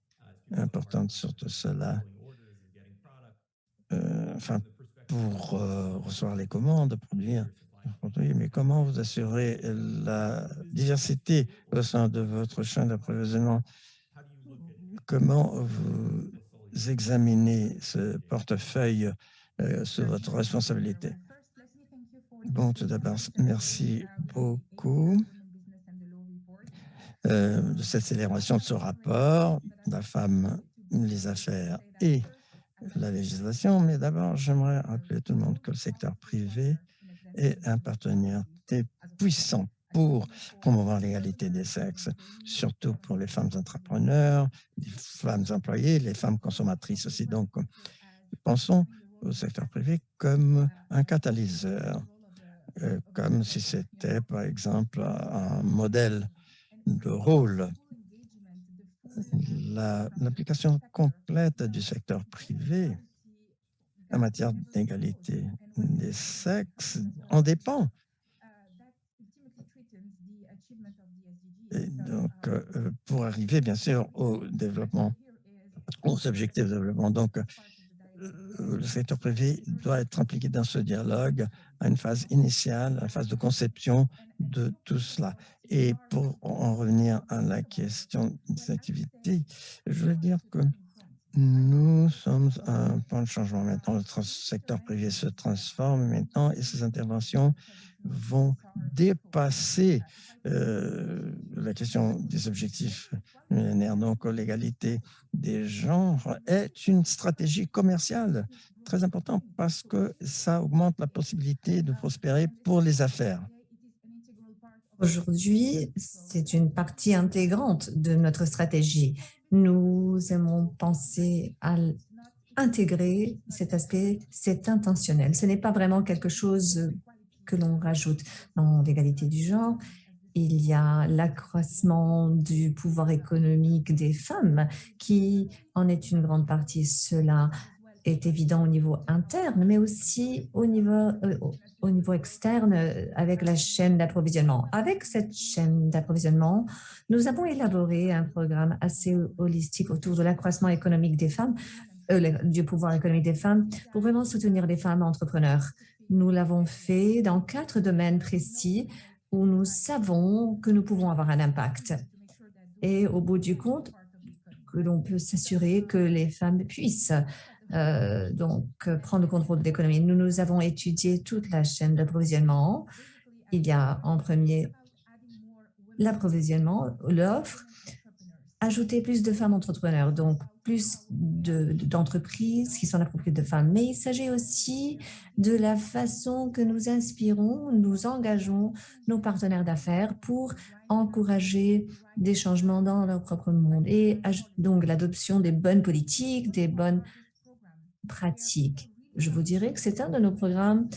importante sur tout cela, enfin, pour recevoir les commandes, produire, mais comment vous assurez la diversité au sein de votre chaîne d'approvisionnement? Comment vous examinez ce portefeuille sous votre responsabilité? Bon, tout d'abord, merci beaucoup de cette célébration de ce rapport, la femme, les affaires et la législation. Mais d'abord, j'aimerais rappeler à tout le monde que le secteur privé est un partenaire puissant pour promouvoir l'égalité des sexes, surtout pour les femmes entrepreneurs, les femmes employées, les femmes consommatrices aussi. Donc, pensons au secteur privé comme un catalyseur, comme si c'était, par exemple, un modèle de rôle. L'application complète du secteur privé en matière d'égalité des sexes en dépend. Et donc, pour arriver, bien sûr, au développement, aux objectifs de développement. Donc, le secteur privé doit être impliqué dans ce dialogue à une phase initiale, à une phase de conception de tout cela. Et pour en revenir à la question des activités, je veux dire que nous sommes à un point de changement maintenant. Le secteur privé se transforme maintenant et ses interventions vont dépasser la question des objectifs millénaires. Donc, l'égalité des genres est une stratégie commerciale très importante parce que ça augmente la possibilité de prospérer pour les affaires. Aujourd'hui, c'est une partie intégrante de notre stratégie. Nous aimons penser à intégrer cet aspect, c'est intentionnel. Ce n'est pas vraiment quelque chose que l'on rajoute. Dans l'égalité du genre, il y a l'accroissement du pouvoir économique des femmes qui en est une grande partie. Cela est évident au niveau interne, mais aussi au niveau externe avec la chaîne d'approvisionnement. Avec cette chaîne d'approvisionnement, nous avons élaboré un programme assez holistique autour de l'accroissement économique des femmes, du pouvoir économique des femmes, pour vraiment soutenir les femmes entrepreneurs. Nous l'avons fait dans 4 domaines précis où nous savons que nous pouvons avoir un impact. Et au bout du compte, que l'on peut s'assurer que les femmes puissent prendre le contrôle de l'économie. Nous avons étudié toute la chaîne d'approvisionnement. Il y a en premier l'approvisionnement, l'offre, ajouter plus de femmes entrepreneurs, donc plus d'entreprises qui sont la propriété de femmes. Mais il s'agit aussi de la façon que nous inspirons, nous engageons nos partenaires d'affaires pour encourager des changements dans leur propre monde et donc l'adoption des bonnes politiques, des bonnes pratiques. Je vous dirais que c'est un de nos programmes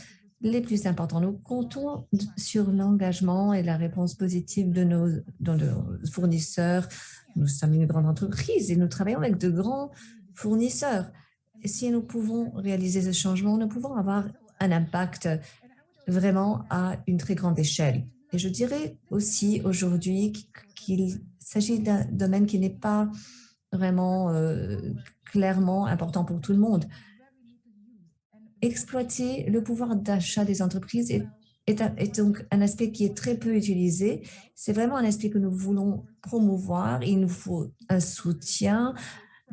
les plus importants. Nous comptons sur l'engagement et la réponse positive de nos fournisseurs. Nous sommes une grande entreprise et nous travaillons avec de grands fournisseurs. Et si nous pouvons réaliser ce changement, nous pouvons avoir un impact vraiment à une très grande échelle. Et je dirais aussi aujourd'hui qu'il s'agit d'un domaine qui n'est pas vraiment clairement important pour tout le monde. Exploiter le pouvoir d'achat des entreprises est donc un aspect qui est très peu utilisé. C'est vraiment un aspect que nous voulons promouvoir. Il nous faut un soutien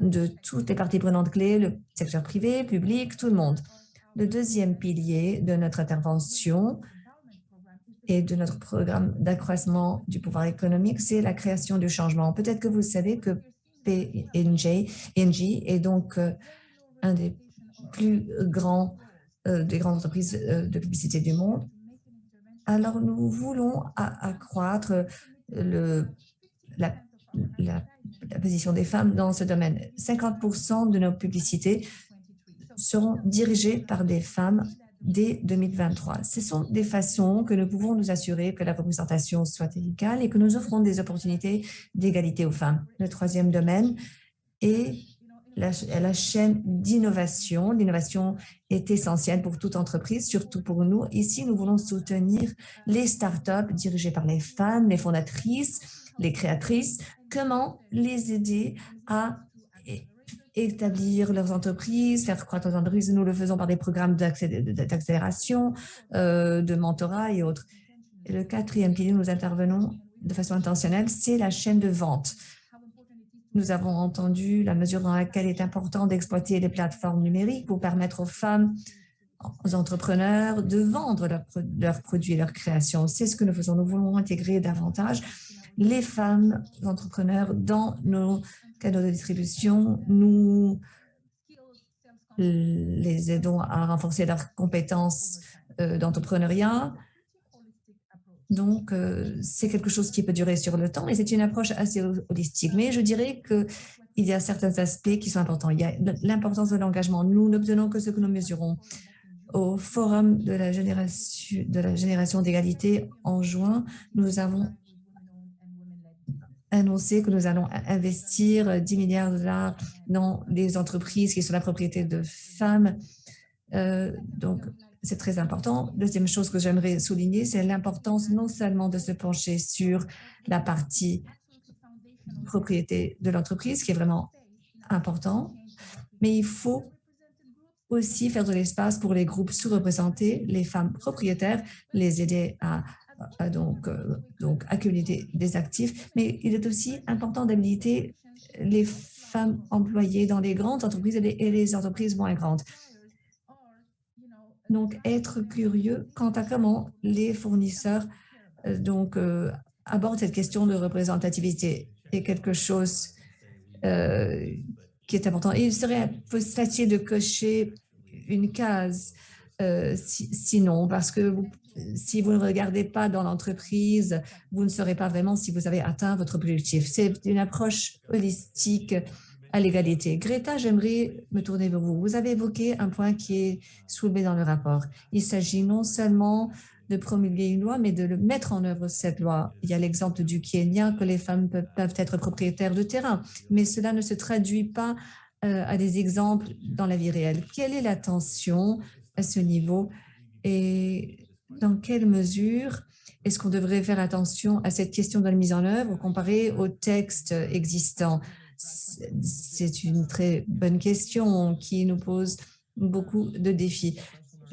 de toutes les parties prenantes clés, le secteur privé, public, tout le monde. Le deuxième pilier de notre intervention et de notre programme d'accroissement du pouvoir économique, c'est la création du changement. Peut-être que vous savez que P&G est donc un des plus grands des grandes entreprises de publicité du monde. Alors, nous voulons accroître la, la position des femmes dans ce domaine. 50% de nos publicités seront dirigées par des femmes dès 2023. Ce sont des façons que nous pouvons nous assurer que la représentation soit égale et que nous offrons des opportunités d'égalité aux femmes. Le troisième domaine est la chaîne d'innovation. L'innovation est essentielle pour toute entreprise, surtout pour nous. Ici, nous voulons soutenir les startups dirigées par les femmes, les fondatrices, les créatrices. Comment les aider à établir leurs entreprises, faire croître leurs entreprises. Nous le faisons par des programmes d'accélération, de mentorat et autres. Et le quatrième pilier, nous intervenons de façon intentionnelle, c'est la chaîne de vente. Nous avons entendu la mesure dans laquelle il est important d'exploiter les plateformes numériques pour permettre aux femmes, aux entrepreneurs de vendre leurs produits et leurs créations. C'est ce que nous faisons. Nous voulons intégrer davantage les femmes entrepreneurs dans nos canaux de distribution. Nous les aidons à renforcer leurs compétences d'entrepreneuriat. Donc, c'est quelque chose qui peut durer sur le temps et c'est une approche assez holistique. Mais je dirais qu'il y a certains aspects qui sont importants. Il y a l'importance de l'engagement. Nous n'obtenons que ce que nous mesurons. Au Forum de la génération d'égalité en juin, nous avons annoncé que nous allons investir 10 milliards de dollars dans les entreprises qui sont la propriété de femmes. Donc, c'est très important. Deuxième chose que j'aimerais souligner, c'est l'importance non seulement de se pencher sur la partie propriété de l'entreprise, qui est vraiment important, mais il faut aussi faire de l'espace pour les groupes sous-représentés, les femmes propriétaires, les aider à donc accumuler des actifs, mais il est aussi important d'habiliter les femmes employées dans les grandes entreprises et les entreprises moins grandes. Donc, être curieux quant à comment les fournisseurs abordent cette question de représentativité est quelque chose qui est important. Et il serait facile de cocher une case sinon, parce que si vous ne regardez pas dans l'entreprise, vous ne saurez pas vraiment si vous avez atteint votre objectif. C'est une approche holistique à l'égalité. Greta, j'aimerais me tourner vers vous. Vous avez évoqué un point qui est soulevé dans le rapport. Il s'agit non seulement de promulguer une loi, mais de le mettre en œuvre, cette loi. Il y a l'exemple du Kenya, que les femmes peuvent être propriétaires de terrain, mais cela ne se traduit pas à des exemples dans la vie réelle. Quelle est l'attention à ce niveau et dans quelle mesure est-ce qu'on devrait faire attention à cette question de la mise en œuvre comparée aux textes existants? C'est une très bonne question qui nous pose beaucoup de défis.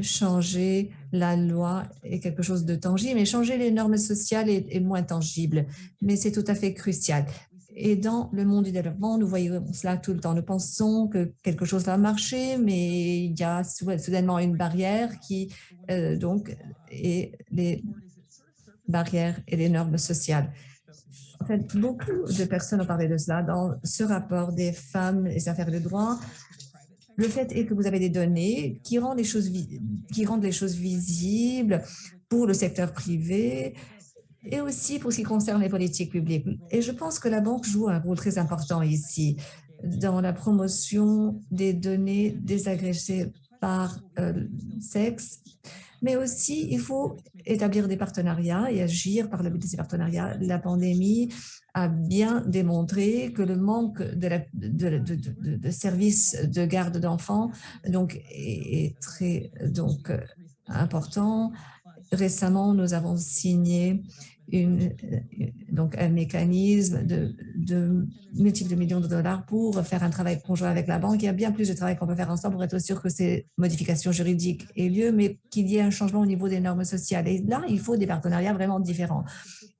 Changer la loi est quelque chose de tangible, mais changer les normes sociales est moins tangible, mais c'est tout à fait crucial. Et dans le monde du développement, nous voyons cela tout le temps. Nous pensons que quelque chose va marcher, mais il y a soudainement une barrière qui, est les barrières et les normes sociales. En fait, beaucoup de personnes ont parlé de cela dans ce rapport des femmes et des affaires de droit. Le fait est que vous avez des données qui rendent les choses visibles pour le secteur privé et aussi pour ce qui concerne les politiques publiques. Et je pense que la banque joue un rôle très important ici dans la promotion des données désagrégées par sexe, mais aussi il faut établir des partenariats et agir par le biais de ces partenariats. La pandémie a bien démontré que le manque de services de garde d'enfants est très important. Récemment, nous avons signé donc un mécanisme de multiples millions de dollars pour faire un travail conjoint avec la banque. Il y a bien plus de travail qu'on peut faire ensemble pour être sûr que ces modifications juridiques aient lieu, mais qu'il y ait un changement au niveau des normes sociales. Et là, il faut des partenariats vraiment différents.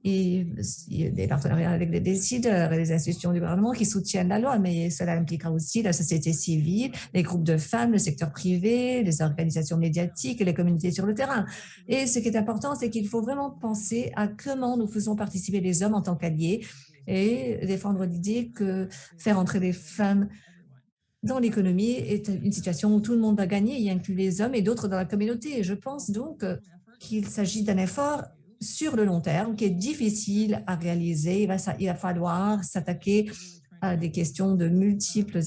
Et il y a des partenariats avec les décideurs et les institutions du gouvernement qui soutiennent la loi, mais cela impliquera aussi la société civile, les groupes de femmes, le secteur privé, les organisations médiatiques et les communautés sur le terrain. Et ce qui est important, c'est qu'il faut vraiment penser à comment nous faisons participer les hommes en tant qu'alliés et défendre l'idée que faire entrer les femmes dans l'économie est une situation où tout le monde va gagner, y inclut les hommes et d'autres dans la communauté. Et je pense donc qu'il s'agit d'un effort sur le long terme qui est difficile à réaliser. Il va falloir s'attaquer à des questions de multiples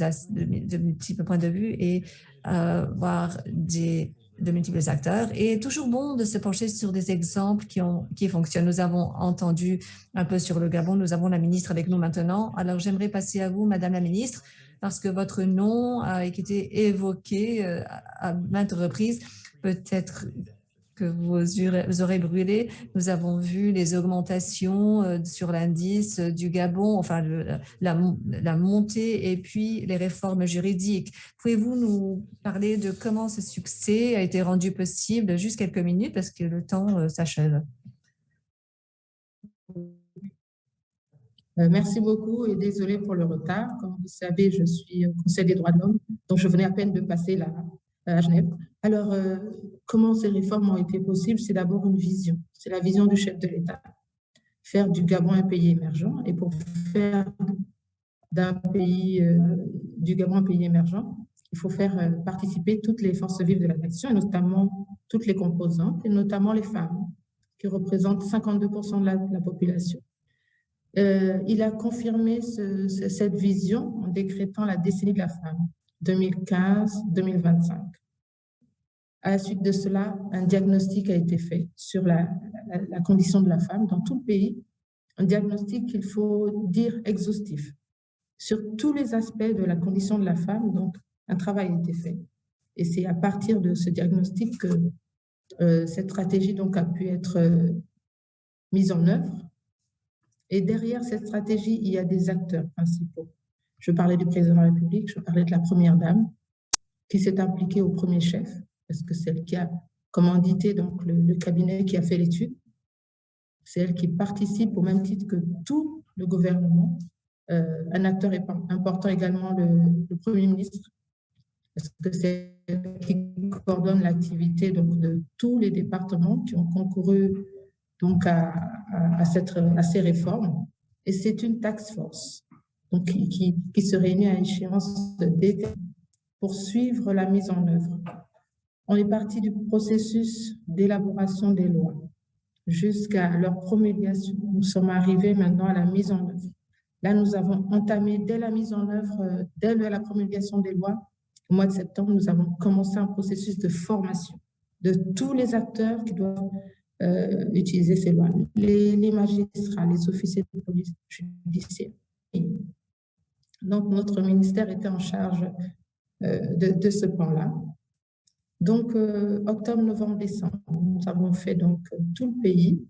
points de vue et voir de multiples acteurs. Et toujours bon de se pencher sur des exemples qui fonctionnent. Nous avons entendu un peu sur le Gabon. Nous avons la ministre avec nous maintenant. Alors, j'aimerais passer à vous, Madame la ministre, parce que votre nom a été évoqué à maintes reprises. Peut-être que vous aurez brûlé. Nous avons vu les augmentations sur l'indice du Gabon, enfin la montée et puis les réformes juridiques. Pouvez-vous nous parler de comment ce succès a été rendu possible? Juste quelques minutes parce que le temps s'achève. Merci beaucoup et désolée pour le retard. Comme vous savez, je suis au Conseil des droits de l'homme, donc je venais à peine de passer à Genève. Alors, comment ces réformes ont été possibles? C'est d'abord une vision. C'est la vision du chef de l'État. Faire du Gabon un pays émergent. Et pour faire du Gabon un pays émergent, il faut faire participer toutes les forces vives de la nation, et notamment toutes les composantes, et notamment les femmes, qui représentent 52% de la population. Il a confirmé cette vision en décrétant la décennie de la femme, 2015-2025. À la suite de cela, un diagnostic a été fait sur la condition de la femme dans tout le pays, un diagnostic qu'il faut dire exhaustif sur tous les aspects de la condition de la femme. Donc, un travail a été fait. Et c'est à partir de ce diagnostic que cette stratégie donc, a pu être mise en œuvre. Et derrière cette stratégie, il y a des acteurs principaux. Je parlais du président de la République, je parlais de la première dame, qui s'est impliquée au premier chef, parce que c'est elle qui a commandité donc, le cabinet qui a fait l'étude. C'est elle qui participe au même titre que tout le gouvernement. Un acteur important également, le Premier ministre, parce que c'est elle qui coordonne l'activité de tous les départements qui ont concouru donc à ces réformes. Et c'est une task force donc, qui se réunit à échéance pour suivre la mise en œuvre. On est parti du processus d'élaboration des lois jusqu'à leur promulgation. Nous sommes arrivés maintenant à la mise en œuvre. Là, nous avons entamé dès la mise en œuvre, dès la promulgation des lois, au mois de septembre, nous avons commencé un processus de formation de tous les acteurs qui doivent utiliser ces lois, les magistrats, les officiers de police judiciaire. Donc, notre ministère était en charge de ce plan-là. Donc, octobre, novembre, décembre, nous avons fait donc tout le pays.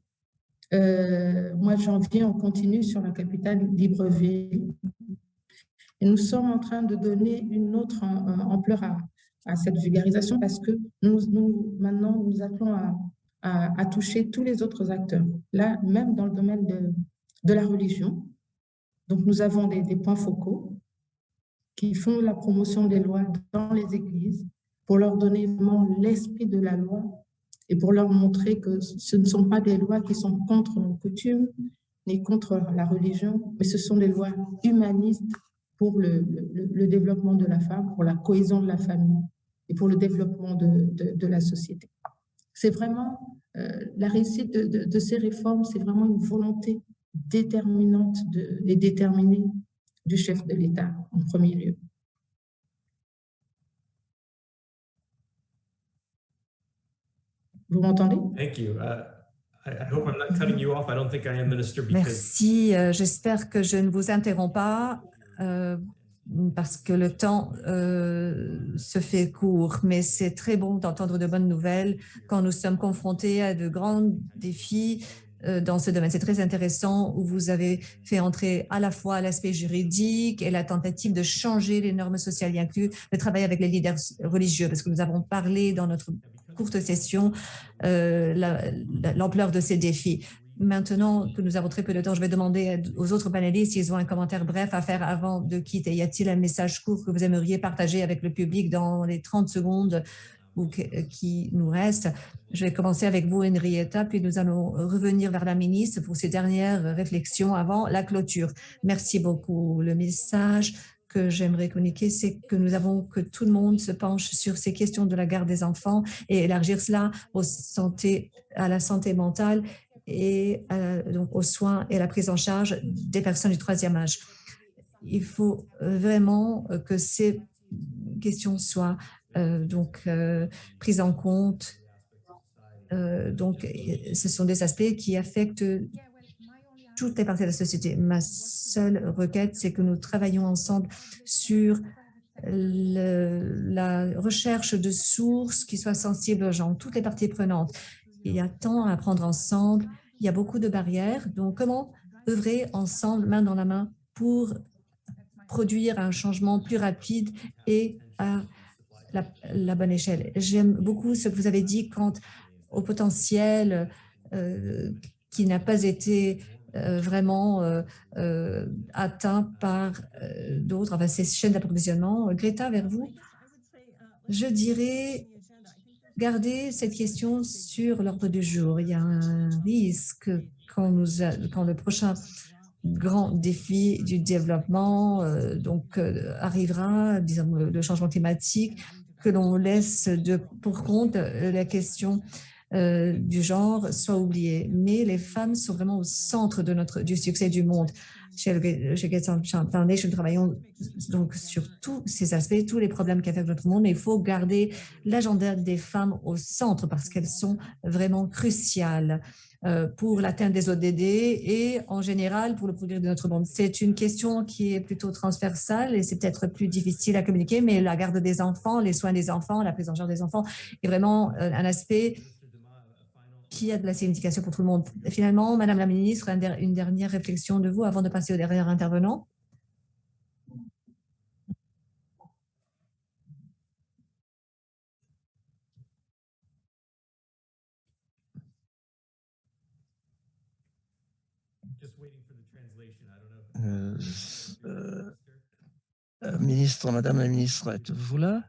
Mois de janvier, on continue sur la capitale Libreville. Et nous sommes en train de donner une autre ampleur à cette vulgarisation parce que maintenant, nous appelons à toucher tous les autres acteurs. Là, même dans le domaine de la religion. Donc, nous avons des points focaux qui font la promotion des lois dans les églises pour leur donner vraiment l'esprit de la loi et pour leur montrer que ce ne sont pas des lois qui sont contre nos coutumes ni contre la religion, mais ce sont des lois humanistes pour le développement de la femme, pour la cohésion de la famille et pour le développement de la société. C'est vraiment la réussite de ces réformes, c'est vraiment une volonté déterminante et déterminée du chef de l'État en premier lieu. Vous m'entendez? Thank you. I hope I'm not cutting you off. I don't think I am, Minister. Merci. J'espère que je ne vous interromps pas parce que le temps se fait court, mais c'est très bon d'entendre de bonnes nouvelles quand nous sommes confrontés à de grands défis dans ce domaine. C'est très intéressant où vous avez fait entrer à la fois l'aspect juridique et la tentative de changer les normes sociales, y inclus le travail avec les leaders religieux, parce que nous avons parlé dans notre courte session l'ampleur de ces défis. Maintenant que nous avons très peu de temps, je vais demander aux autres panélistes s'ils ont un commentaire bref à faire avant de quitter. Y a-t-il un message court que vous aimeriez partager avec le public dans les 30 secondes qui nous restent? Je vais commencer avec vous, Henrietta, puis nous allons revenir vers la ministre pour ses dernières réflexions avant la clôture. Merci beaucoup. Le message que j'aimerais communiquer, c'est que nous avons que tout le monde se penche sur ces questions de la garde des enfants et élargir cela à la santé mentale et donc aux soins et à la prise en charge des personnes du troisième âge. Il faut vraiment que ces questions soient prises en compte. Donc, ce sont des aspects qui affectent toutes les parties de la société. Ma seule requête, c'est que nous travaillions ensemble sur la recherche de sources qui soient sensibles aux gens, toutes les parties prenantes. Il y a tant à apprendre ensemble, il y a beaucoup de barrières. Donc, comment œuvrer ensemble, main dans la main, pour produire un changement plus rapide et à la bonne échelle? J'aime beaucoup ce que vous avez dit quant au potentiel qui n'a pas été vraiment atteint par d'autres, enfin, ces chaînes d'approvisionnement. Greta, vers vous. Je dirais garder cette question sur l'ordre du jour. Il y a un risque quand le prochain grand défi du développement arrivera, disons le changement climatique, que l'on laisse pour compte la question du genre soit oubliée. Mais les femmes sont vraiment au centre du succès du monde. Chez Gates Foundation, nous travaillons donc sur tous ces aspects, tous les problèmes qui affectent notre monde, mais il faut garder l'agenda des femmes au centre parce qu'elles sont vraiment cruciales pour l'atteinte des ODD et en général pour le progrès de notre monde. C'est une question qui est plutôt transversale et c'est peut-être plus difficile à communiquer, mais la garde des enfants, les soins des enfants, la prise en charge des enfants est vraiment un aspect qui a de la signification pour tout le monde. Finalement, Madame la Ministre, une dernière réflexion de vous avant de passer au dernier intervenant. Ministre, Madame la Ministre, êtes-vous là?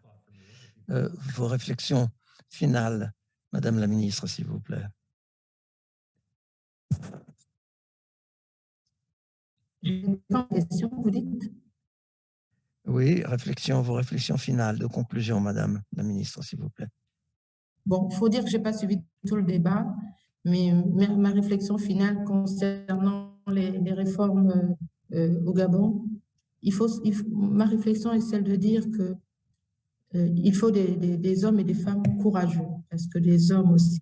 Vos réflexions finales, Madame la Ministre, s'il vous plaît. Question, vous dites? Oui, vos réflexions finales de conclusion, Madame la Ministre, s'il vous plaît. Bon, il faut dire que je n'ai pas suivi tout le débat, mais ma réflexion finale concernant les réformes au Gabon, ma réflexion est celle de dire que il faut des hommes et des femmes courageux, parce que les hommes aussi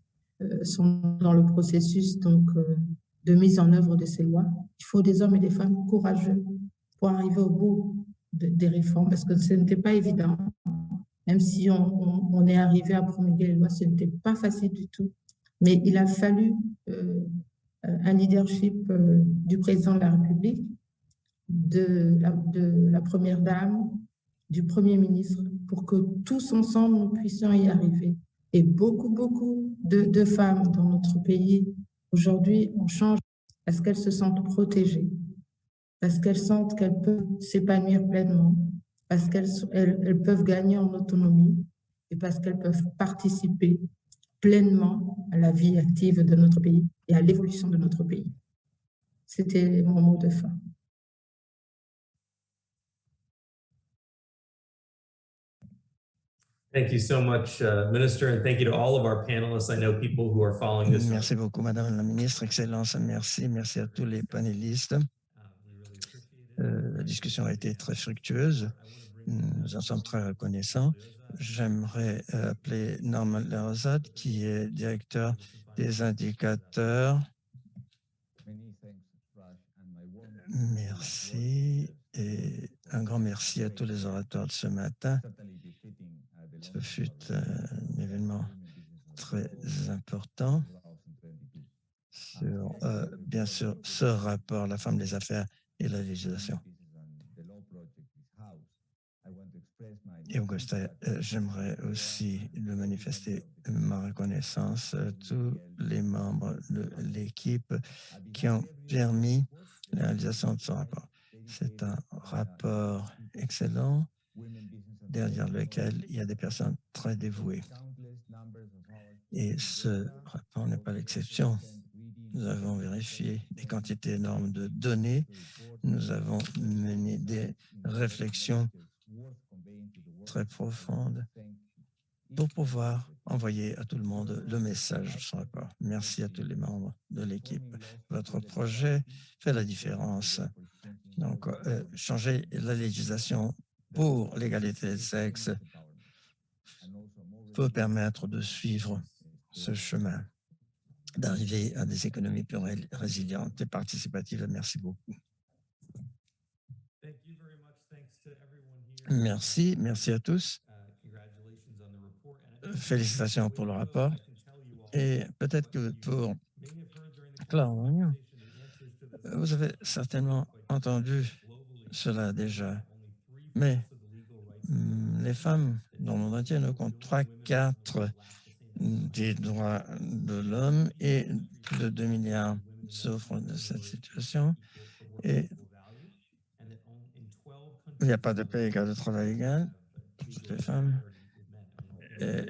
sont dans le processus de mise en œuvre de ces lois. Il faut des hommes et des femmes courageux pour arriver au bout des réformes, parce que ce n'était pas évident. Même si on est arrivé à promulguer les lois, ce n'était pas facile du tout. Mais il a fallu un leadership du président de la République, de la Première Dame, du Premier ministre, pour que tous ensemble, nous puissions y arriver. Et beaucoup de femmes dans notre pays, aujourd'hui, on change parce qu'elles se sentent protégées, parce qu'elles sentent qu'elles peuvent s'épanouir pleinement, parce qu'elles peuvent gagner en autonomie et parce qu'elles peuvent participer pleinement à la vie active de notre pays et à l'évolution de notre pays. C'était mon mot de fin. Thank you so much, Minister, and thank you to all of our panelists. I know people who are following this. Merci beaucoup, Madame la Ministre. Excellence, merci. Merci à tous les panélistes. La discussion a été très fructueuse. Nous en sommes très reconnaissants. J'aimerais appeler Norman Lerazad, qui est directeur des indicateurs. Merci. Et Un grand merci à tous les orateurs de ce matin. Ce fut un événement très important sur, bien sûr, ce rapport, la femme des affaires et la législation. Et Augusta, j'aimerais aussi le manifester ma reconnaissance à tous les membres de l'équipe qui ont permis la réalisation de ce rapport. C'est un rapport excellent derrière lequel il y a des personnes très dévouées. Et ce rapport n'est pas l'exception. Nous avons vérifié des quantités énormes de données. Nous avons mené des réflexions très profondes pour pouvoir envoyer à tout le monde le message de ce rapport. Merci à tous les membres de l'équipe. Votre projet fait la différence. Donc, changer la législation pour l'égalité des sexes peut permettre de suivre ce chemin, d'arriver à des économies plus résilientes et participatives. Merci beaucoup. Merci, merci à tous. Félicitations pour le rapport. Et peut-être que pour Claude, vous avez certainement entendu cela déjà, mais les femmes dans le monde entier ne comptent 3/4 des droits de l'homme et plus de 2 milliards souffrent de cette situation. Et il n'y a pas de paix égale de travail égal pour toutes les femmes.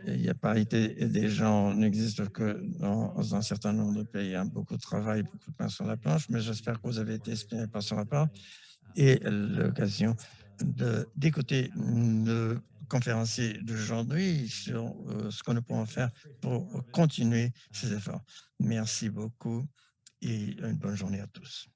Il n'y a parité des genres n'existe que dans un certain nombre de pays. Il y a beaucoup de travail, beaucoup de pain sur la planche, mais j'espère que vous avez été inspiré par ce rapport et l'occasion d'écouter le conférencier d'aujourd'hui sur ce que nous pouvons faire pour continuer ces efforts. Merci beaucoup et une bonne journée à tous.